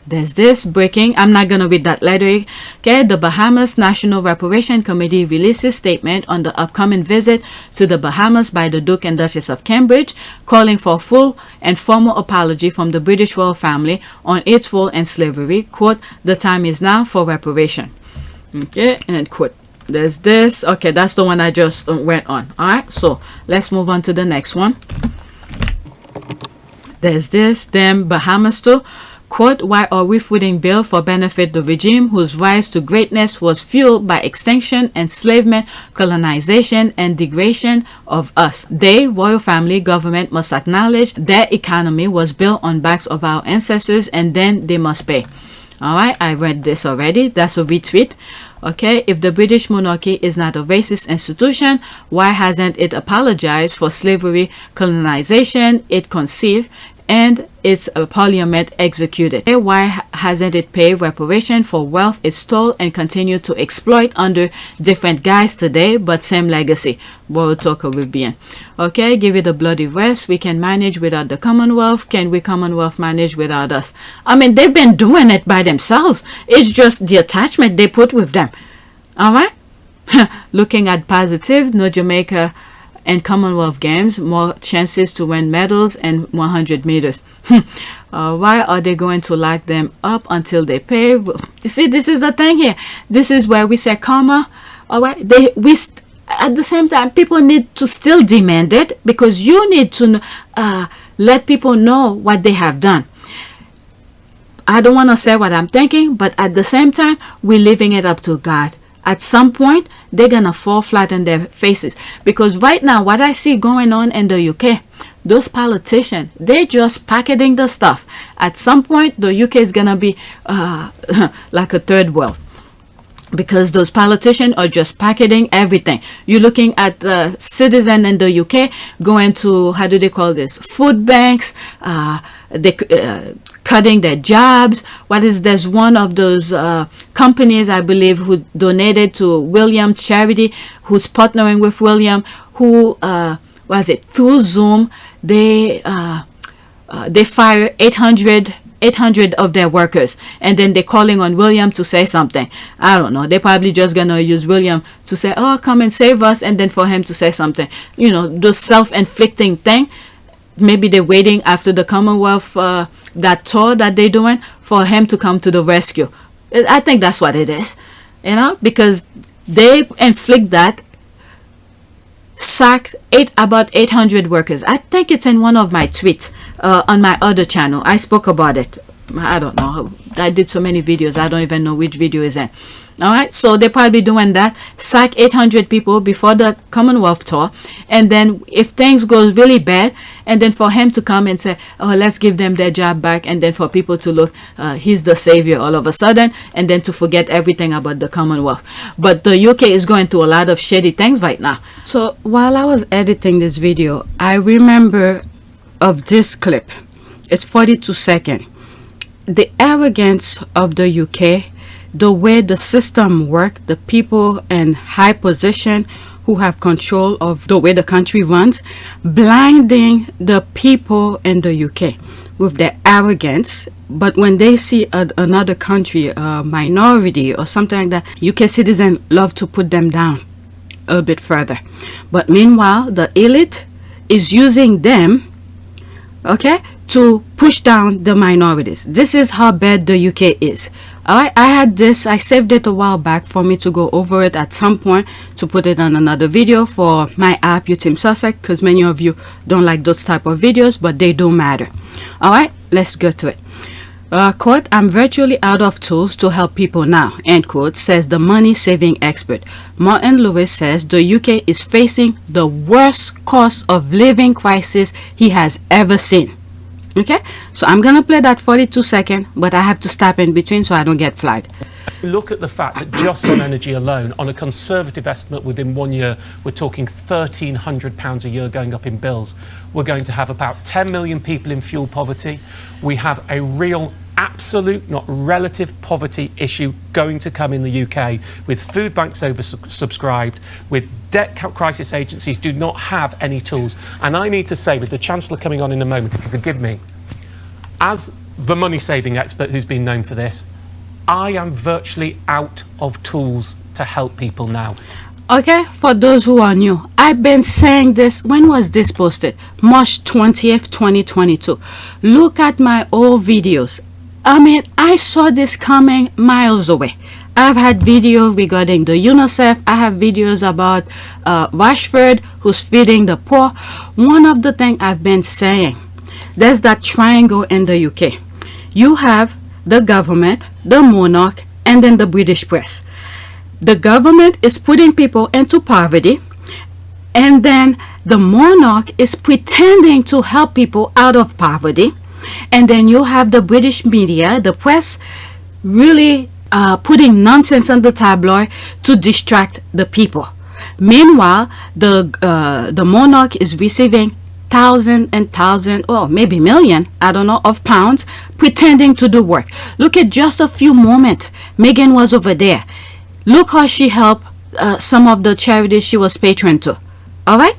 There's this breaking. I'm not gonna read that letter. Okay, the Bahamas National Reparation Committee releases statement on the upcoming visit to the Bahamas by the Duke and Duchess of Cambridge, calling for full and formal apology from the British royal family on its role in slavery. Quote, "The time is now for reparation." Okay, and quote. There's this. Okay, that's the one I just went on. Alright, so let's move on to the next one. There's this. Them Bahamas too. Quote, why are we footing bill for benefit the regime whose rise to greatness was fueled by extinction, enslavement, colonization, and degradation of us? They, royal family, government must acknowledge their economy was built on backs of our ancestors, and then they must pay. Alright, I read this already. That's a retweet. Okay, if the British monarchy is not a racist institution, why hasn't it apologized for slavery, colonization it conceived, and its parliament executed? Why hasn't it paid reparation for wealth it stole and continue to exploit under different guise today, but same legacy? World Talk Caribbean. Okay, give it a bloody rest. We can manage without the Commonwealth. Can we Commonwealth manage without us? I mean, they've been doing it by themselves. It's just the attachment they put with them. Alright? Looking at positive, no Jamaica and Commonwealth Games, more chances to win medals and 100 meters. Why are they going to lock them up until they pay? You see, this is the thing here. This is where we say karma. All right, at the same time, people need to still demand it, because you need to let people know what they have done. I don't want to say what I'm thinking, but at the same time, we're leaving it up to God. At some point, they're going to fall flat on their faces. Because right now, what I see going on in the UK, those politicians, they're just packeting the stuff. At some point, the UK is going to be like a third world. Because those politicians are just packeting everything. You're looking at the citizen in the UK going to, how do they call this, food banks, cutting their jobs. There's one of those companies, I believe, who donated to William charity, who's partnering with William, who through Zoom they fire 800 of their workers, and then they're calling on William to say something. I don't know, they're probably just gonna use William to say, oh, come and save us, and then for him to say something, you know, those self-inflicting thing. Maybe they're waiting after the Commonwealth that tour that they're doing for him to come to the rescue. I think that's what it is, you know, because they inflict that, sacked about 800 workers. I think it's in one of my tweets on my other channel. I spoke about it. I don't know, I did so many videos, I don't even know which video is in. Alright, so they're probably doing that, sack 800 people before the Commonwealth tour, and then if things go really bad, and then for him to come and say, oh, let's give them their job back, and then for people to look, he's the savior all of a sudden, and then to forget everything about the Commonwealth. But the UK is going through a lot of shady things right now. So while I was editing this video, I remember of this clip. It's 42 seconds. The arrogance of the UK, the way the system works, the people in high position who have control of the way the country runs, blinding the people in the UK with their arrogance. But when they see another country, a minority or something like that, UK citizens love to put them down a bit further. But meanwhile, the elite is using them, okay, to push down the minorities. This is how bad the UK is. Alright, I had this, I saved it a while back for me to go over it at some point, to put it on another video for my app, Team Sussex, because many of you don't like those type of videos, but they do matter. Alright, let's go to it. Quote, I'm virtually out of tools to help people now, end quote, says the money saving expert. Martin Lewis says the UK is facing the worst cost of living crisis he has ever seen. Okay, so I'm gonna play that 42 seconds, but I have to stop in between so I don't get flagged. Look at the fact that just on energy alone, on a conservative estimate within 1 year, we're talking £1,300 a year going up in bills. We're going to have about 10 million people in fuel poverty. We have a real absolute, not relative, poverty issue going to come in the UK, with food banks oversubscribed, with debt crisis agencies do not have any tools. And I need to say, with the Chancellor coming on in a moment, if you forgive me, as the money-saving expert who's been known for this, I am virtually out of tools to help people now. Okay, for those who are new, I've been saying this. When was this posted? March 20th, 2022. Look at my old videos. I mean, I saw this coming miles away. I've had videos regarding the UNICEF. I have videos about Rashford, who's feeding the poor. One of the things I've been saying, there's that triangle in the UK. you have the government, the monarch, and then the British press. The government is putting people into poverty, and then the monarch is pretending to help people out of poverty, and then you have the British media, the press, really putting nonsense on the tabloid to distract the people. Meanwhile, the monarch is receiving thousand or maybe million, I don't know, of pounds, pretending to do work. Look at just a few moments. Meghan was over there. Look how she helped some of the charities she was patron to. All right.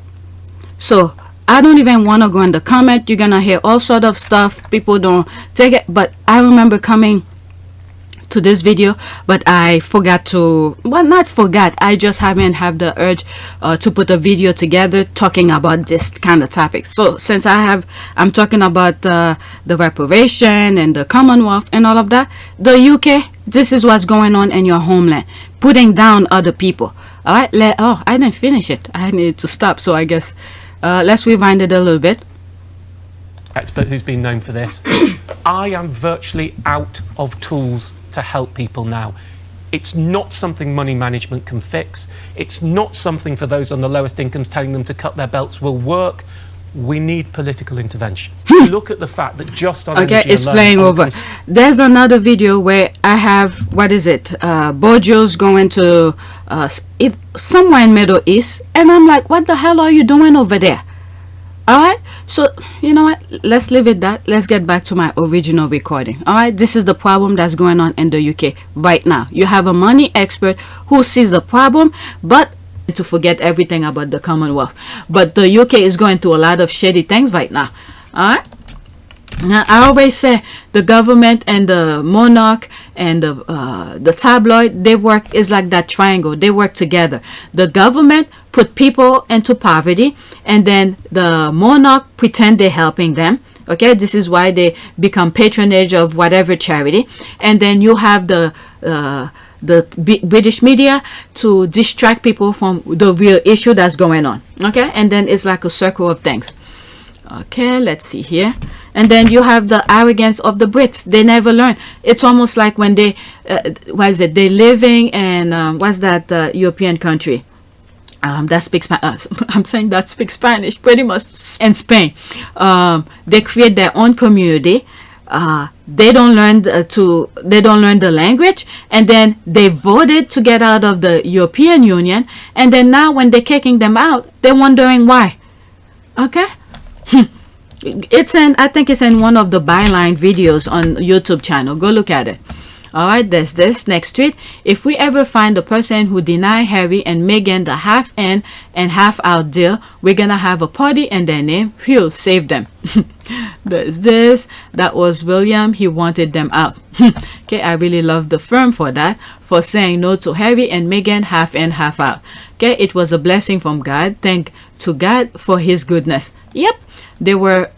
So I don't even want to go in the comment. You're gonna hear all sort of stuff. People don't take it, but I remember coming to this video, but I forgot to, well, not forgot, I just haven't had the urge to put a video together talking about this kind of topic. So since I'm talking about the reparation and the Commonwealth and all of that, the UK, this is what's going on in your homeland, putting down other people. All right, oh, I didn't finish it. I needed to stop, so I guess let's rewind it a little bit. Expert who's been known for this. I am virtually out of tools to help people now. It's not something money management can fix. It's not something for those on the lowest incomes telling them to cut their belts will work. We need political intervention. Look at the fact that just on okay, energy it's alone, playing over. There's another video where I have, what is it, Bojo's going to somewhere in Middle East, and I'm like, what the hell are you doing over there? All right, so you know what, let's leave it that. Let's get back to my original recording. All right, this is the problem that's going on in the UK right now. You have a money expert who sees the problem, but to forget everything about the Commonwealth. But the UK is going through a lot of shady things right now. All right. Now, I always say the government and the monarch and the tabloid, they work, is like that triangle. They work together. The government put people into poverty, and then the monarch pretend they're helping them. Okay, this is why they become patronage of whatever charity. And then you have the British media to distract people from the real issue that's going on. Okay, and then it's like a circle of things. Okay, let's see here. And then you have the arrogance of the Brits. They never learn. It's almost like when they they're living in what's that European country that speaks I'm saying that speaks Spanish pretty much, in Spain. They create their own community. They don't learn the language, and then they voted to get out of the European Union, and then now when they're kicking them out, they're wondering why. Okay. I think it's in one of the byline videos on YouTube channel. Go look at it. All right, there's this next tweet. If we ever find the person who denied Harry and Meghan the half in and half out deal, we're gonna have a party in their name. Phew, save them. There's this. That was William. He wanted them out. Okay, I really love the firm for that, for saying no to Harry and Meghan half in, half out. Okay, it was a blessing from God. Thank to God for his goodness. Yep, they were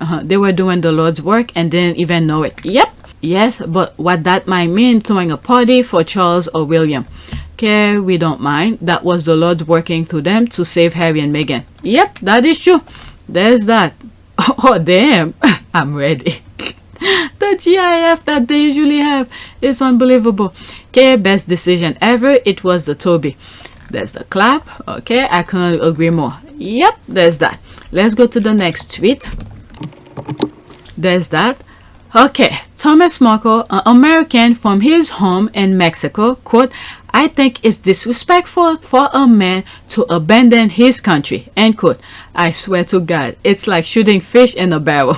doing the Lord's work and didn't even know it. Yep. Yes, but what that might mean, throwing a party for Charles or William. Okay, we don't mind. That was the Lord working through them to save Harry and Meghan. Yep, that is true. There's that. Oh, damn. I'm ready. The GIF that they usually have is unbelievable. Okay, best decision ever. It was the Toby. There's the clap. Okay, I can't agree more. Yep, there's that. Let's go to the next tweet. There's that. Okay, Thomas Markle, an American from his home in Mexico, quote, I think it's disrespectful for a man to abandon his country, end quote. I swear to God, it's like shooting fish in a barrel.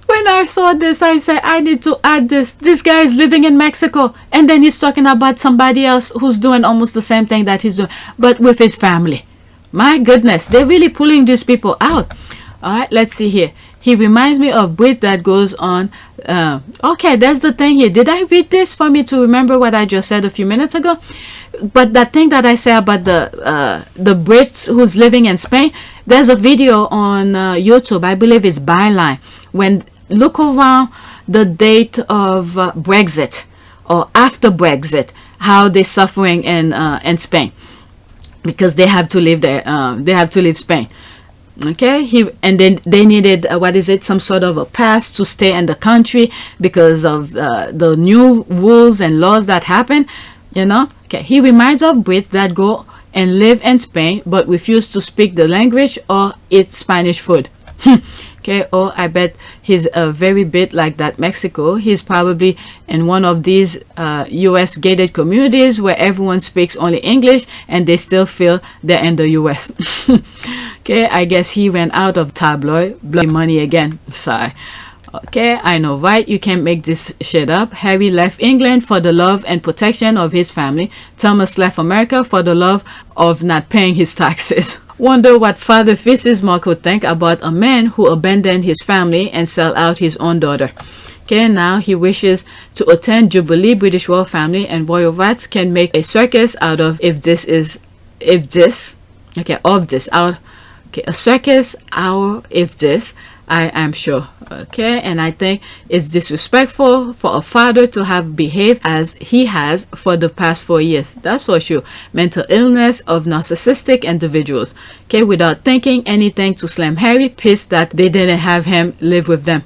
When I saw this, I said, I need to add this. This guy is living in Mexico, and then he's talking about somebody else who's doing almost the same thing that he's doing, but with his family. My goodness, they're really pulling these people out. All right, let's see here. He reminds me of Brit that goes on. Okay, that's the thing here. Did I read this for me to remember what I just said a few minutes ago? But that thing that I said about the Brits who's living in Spain, there's a video on YouTube. I believe it's Byline. When look around the date of Brexit or after Brexit, how they're suffering in Spain because they have to leave there. They have to leave Spain. Okay, and then they needed what is it, some sort of a pass to stay in the country because of the new rules and laws that happen, you know. Okay, he reminds of Brits that go and live in Spain but refuse to speak the language or eat Spanish food. Okay, oh, I bet he's a very bit like that Mexico. He's probably in one of these US gated communities where everyone speaks only English and they still feel they're in the US. Okay, I guess he ran out of tabloid bloody money again. Sorry. Okay, I know, right? You can't make this shit up. Harry left England for the love and protection of his family. Thomas left America for the love of not paying his taxes. Wonder what Father Fis's Markle think about a man who abandoned his family and sell out his own daughter. Okay, now he wishes to attend Jubilee British royal family and royal rats can make a circus out of a circus out if this, I am sure. Okay, and I think it's disrespectful for a father to have behaved as he has for the past 4 years. That's for sure. Mental illness of narcissistic individuals. Okay, without thinking anything to slam Harry, pissed that they didn't have him live with them.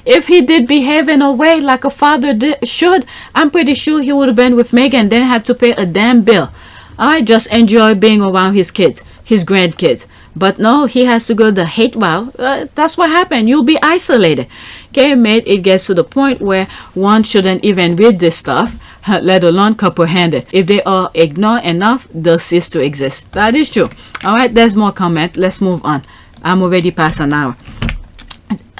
If he did behave in a way like a father should, I'm pretty sure he would have been with Meghan, didn't have to pay a damn bill. I just enjoy being around his kids, his grandkids. But no, he has to go the hate route. That's what happened. You'll be isolated. Okay, mate, it gets to the point where one shouldn't even read this stuff, let alone comprehend it. If they are ignored enough, they'll cease to exist. That is true. All right, there's more comment. Let's move on. I'm already past an hour.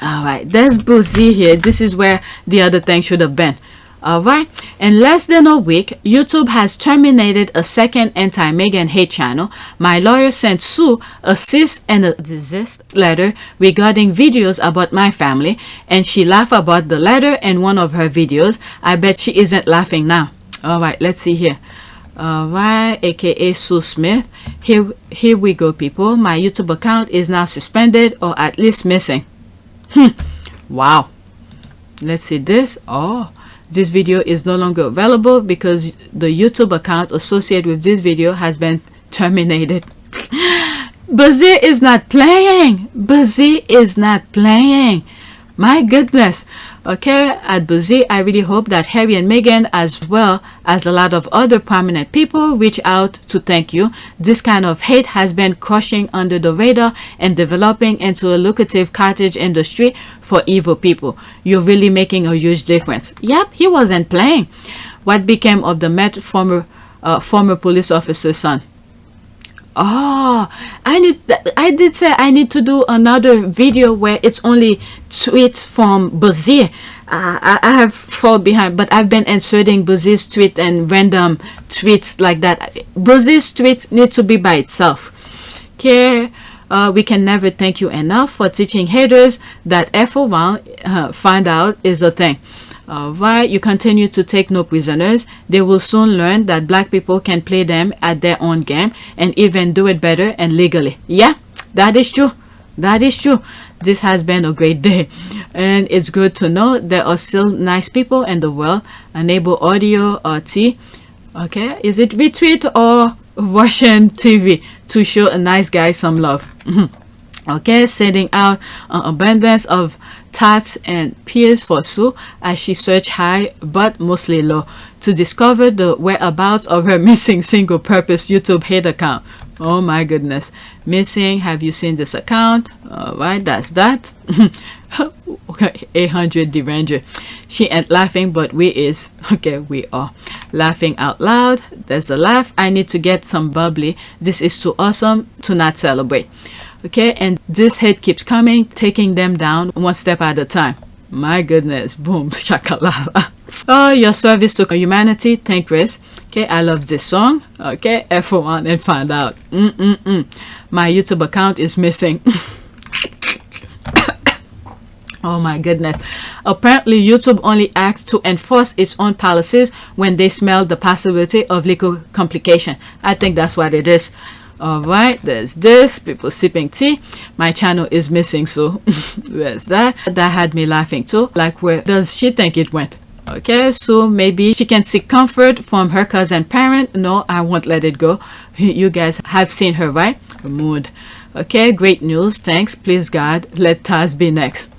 All right, there's Boozy here. This is where the other thing should have been. Alright, in less than a week, YouTube has terminated a second anti-Meghan hate channel. My lawyer sent Sue a cease and a desist letter regarding videos about my family, and she laughed about the letter in one of her videos. I bet she isn't laughing now. Alright, let's see here. Alright, aka Sue Smith. Here we go, people. My YouTube account is now suspended or at least missing. Wow. Let's see this. Oh, this video is no longer available because the YouTube account associated with this video has been terminated. Buzzy is not playing. Buzzy is not playing. My goodness. Okay, at Buzzy, I really hope that Harry and Meghan, as well as a lot of other prominent people, reach out to thank you. This kind of hate has been crushing under the radar and developing into a lucrative cottage industry for evil people. You're really making a huge difference. Yep, he wasn't playing. What became of the Met former police officer's son? Oh, I did say I need to do another video where it's only tweets from Buzzy. I have fallen behind, but I've been inserting Buzzy's tweet and random tweets like that. Buzzy's tweets need to be by itself. Okay, we can never thank you enough for teaching haters that F around find out is a thing. Alright, you continue to take no prisoners. They will soon learn that black people can play them at their own game and even do it better and legally. Yeah, that is true. That is true. This has been a great day, and it's good to know there are still nice people in the world. Enable audio RT. Okay, is it retweet or Russian TV to show a nice guy some love? Okay, sending out an abundance of tats and peers for Sue as she searched high but mostly low to discover the whereabouts of her missing single-purpose YouTube hate account. Oh my goodness. Missing, have you seen this account? Alright, that's that. Okay, 800 Deranger. She ain't laughing, but we is. Okay, we are laughing out loud. There's a laugh. I need to get some bubbly. This is too awesome to not celebrate. Okay, and this hate keeps coming, taking them down one step at a time. My goodness. Boom, shakalala. Oh, your service to humanity. Thank Chris. Okay, I love this song. Okay, F1 and find out. My YouTube account is missing. Oh my goodness. Apparently YouTube only acts to enforce its own policies when they smell the possibility of legal complication. I think that's what it is. Alright, there's this. People sipping tea. My channel is missing, so there's that. That had me laughing too. Like, where does she think it went? Okay, so maybe she can seek comfort from her cousin parent. No, I won't let it go. You guys have seen her, right? Mood. Okay, great news. Thanks. Please God, let Taz be next.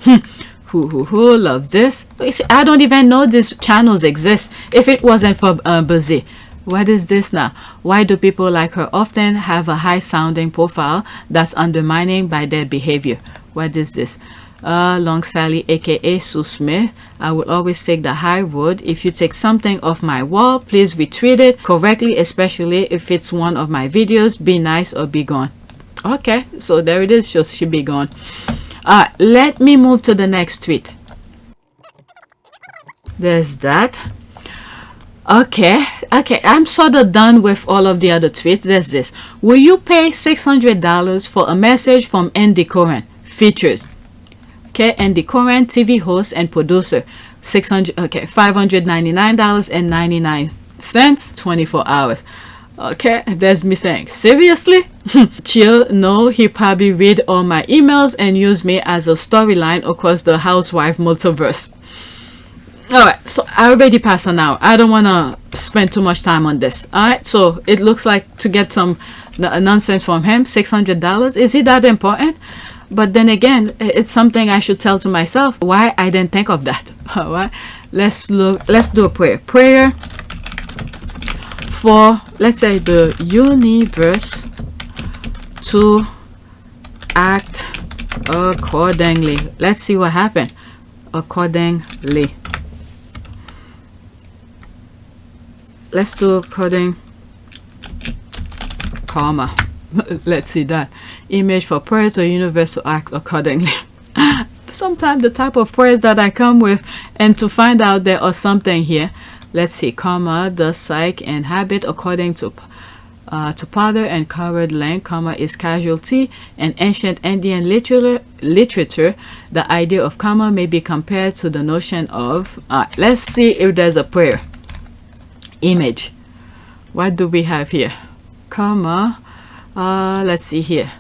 Who love this? You see, I don't even know these channels exist if it wasn't for Busy. What is this now? Why do people like her often have a high sounding profile that's undermining by their behavior? What is this? Long Sally, aka Sue Smith. I will always take the high road. If you take something off my wall, please retweet it correctly, especially if it's one of my videos. Be nice or be gone. Okay, so there it is. She be gone. Let me move to the next tweet. There's that. Okay, I'm sort of done with all of the other tweets. There's this. Will you pay $600 for a message from Andy Cohen? Features. Okay, Andy Cohen, TV host and producer. $599.99, 24 hours. Okay, there's me saying, seriously? Chill, no, he probably read all my emails and use me as a storyline across the housewife multiverse. Alright, so I already passed an hour. I don't want to spend too much time on this. Alright, so it looks like to get some nonsense from him, $600. Is it that important? But then again, it's something I should tell to myself why I didn't think of that. Alright, let's do a prayer. Prayer for, let's say, the universe to act accordingly. Let's see what happened. Accordingly. Let's do according karma. Let's see that. Image for prayer to universe to act accordingly. Sometimes the type of prayers that I come with, and to find out there are something here. Let's see. Karma, the psych and habit according to powder and coward length. Karma is casualty. In ancient Indian literature, the idea of karma may be compared to the notion of. Let's see if there's a prayer. Image. What do we have here? Karma. Let's see here.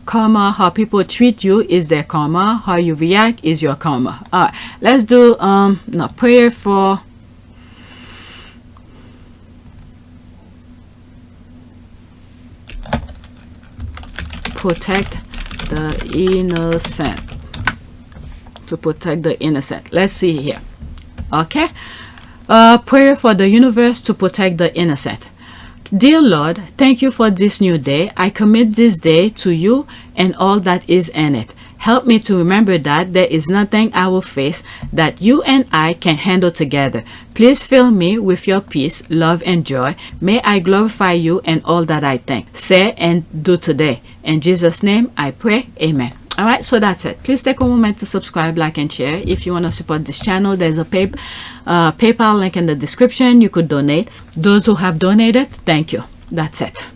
Karma, how people treat you is their karma. How you react is your karma. Alright, let's do prayer for protect the innocent. To protect the innocent. Let's see here. Okay. Prayer for the universe to protect the innocent. Dear Lord, thank you for this new day. I commit this day to you and all that is in it. Help me to remember that there is nothing I will face that you and I can handle together. Please fill me with your peace, love, and joy. May I glorify you in all that I think, say, and do today. In Jesus' name I pray. Amen. Alright, so that's it. Please take a moment to subscribe, like, and share. If you want to support this channel, there's a PayPal link in the description. You could donate. Those who have donated, thank you. That's it.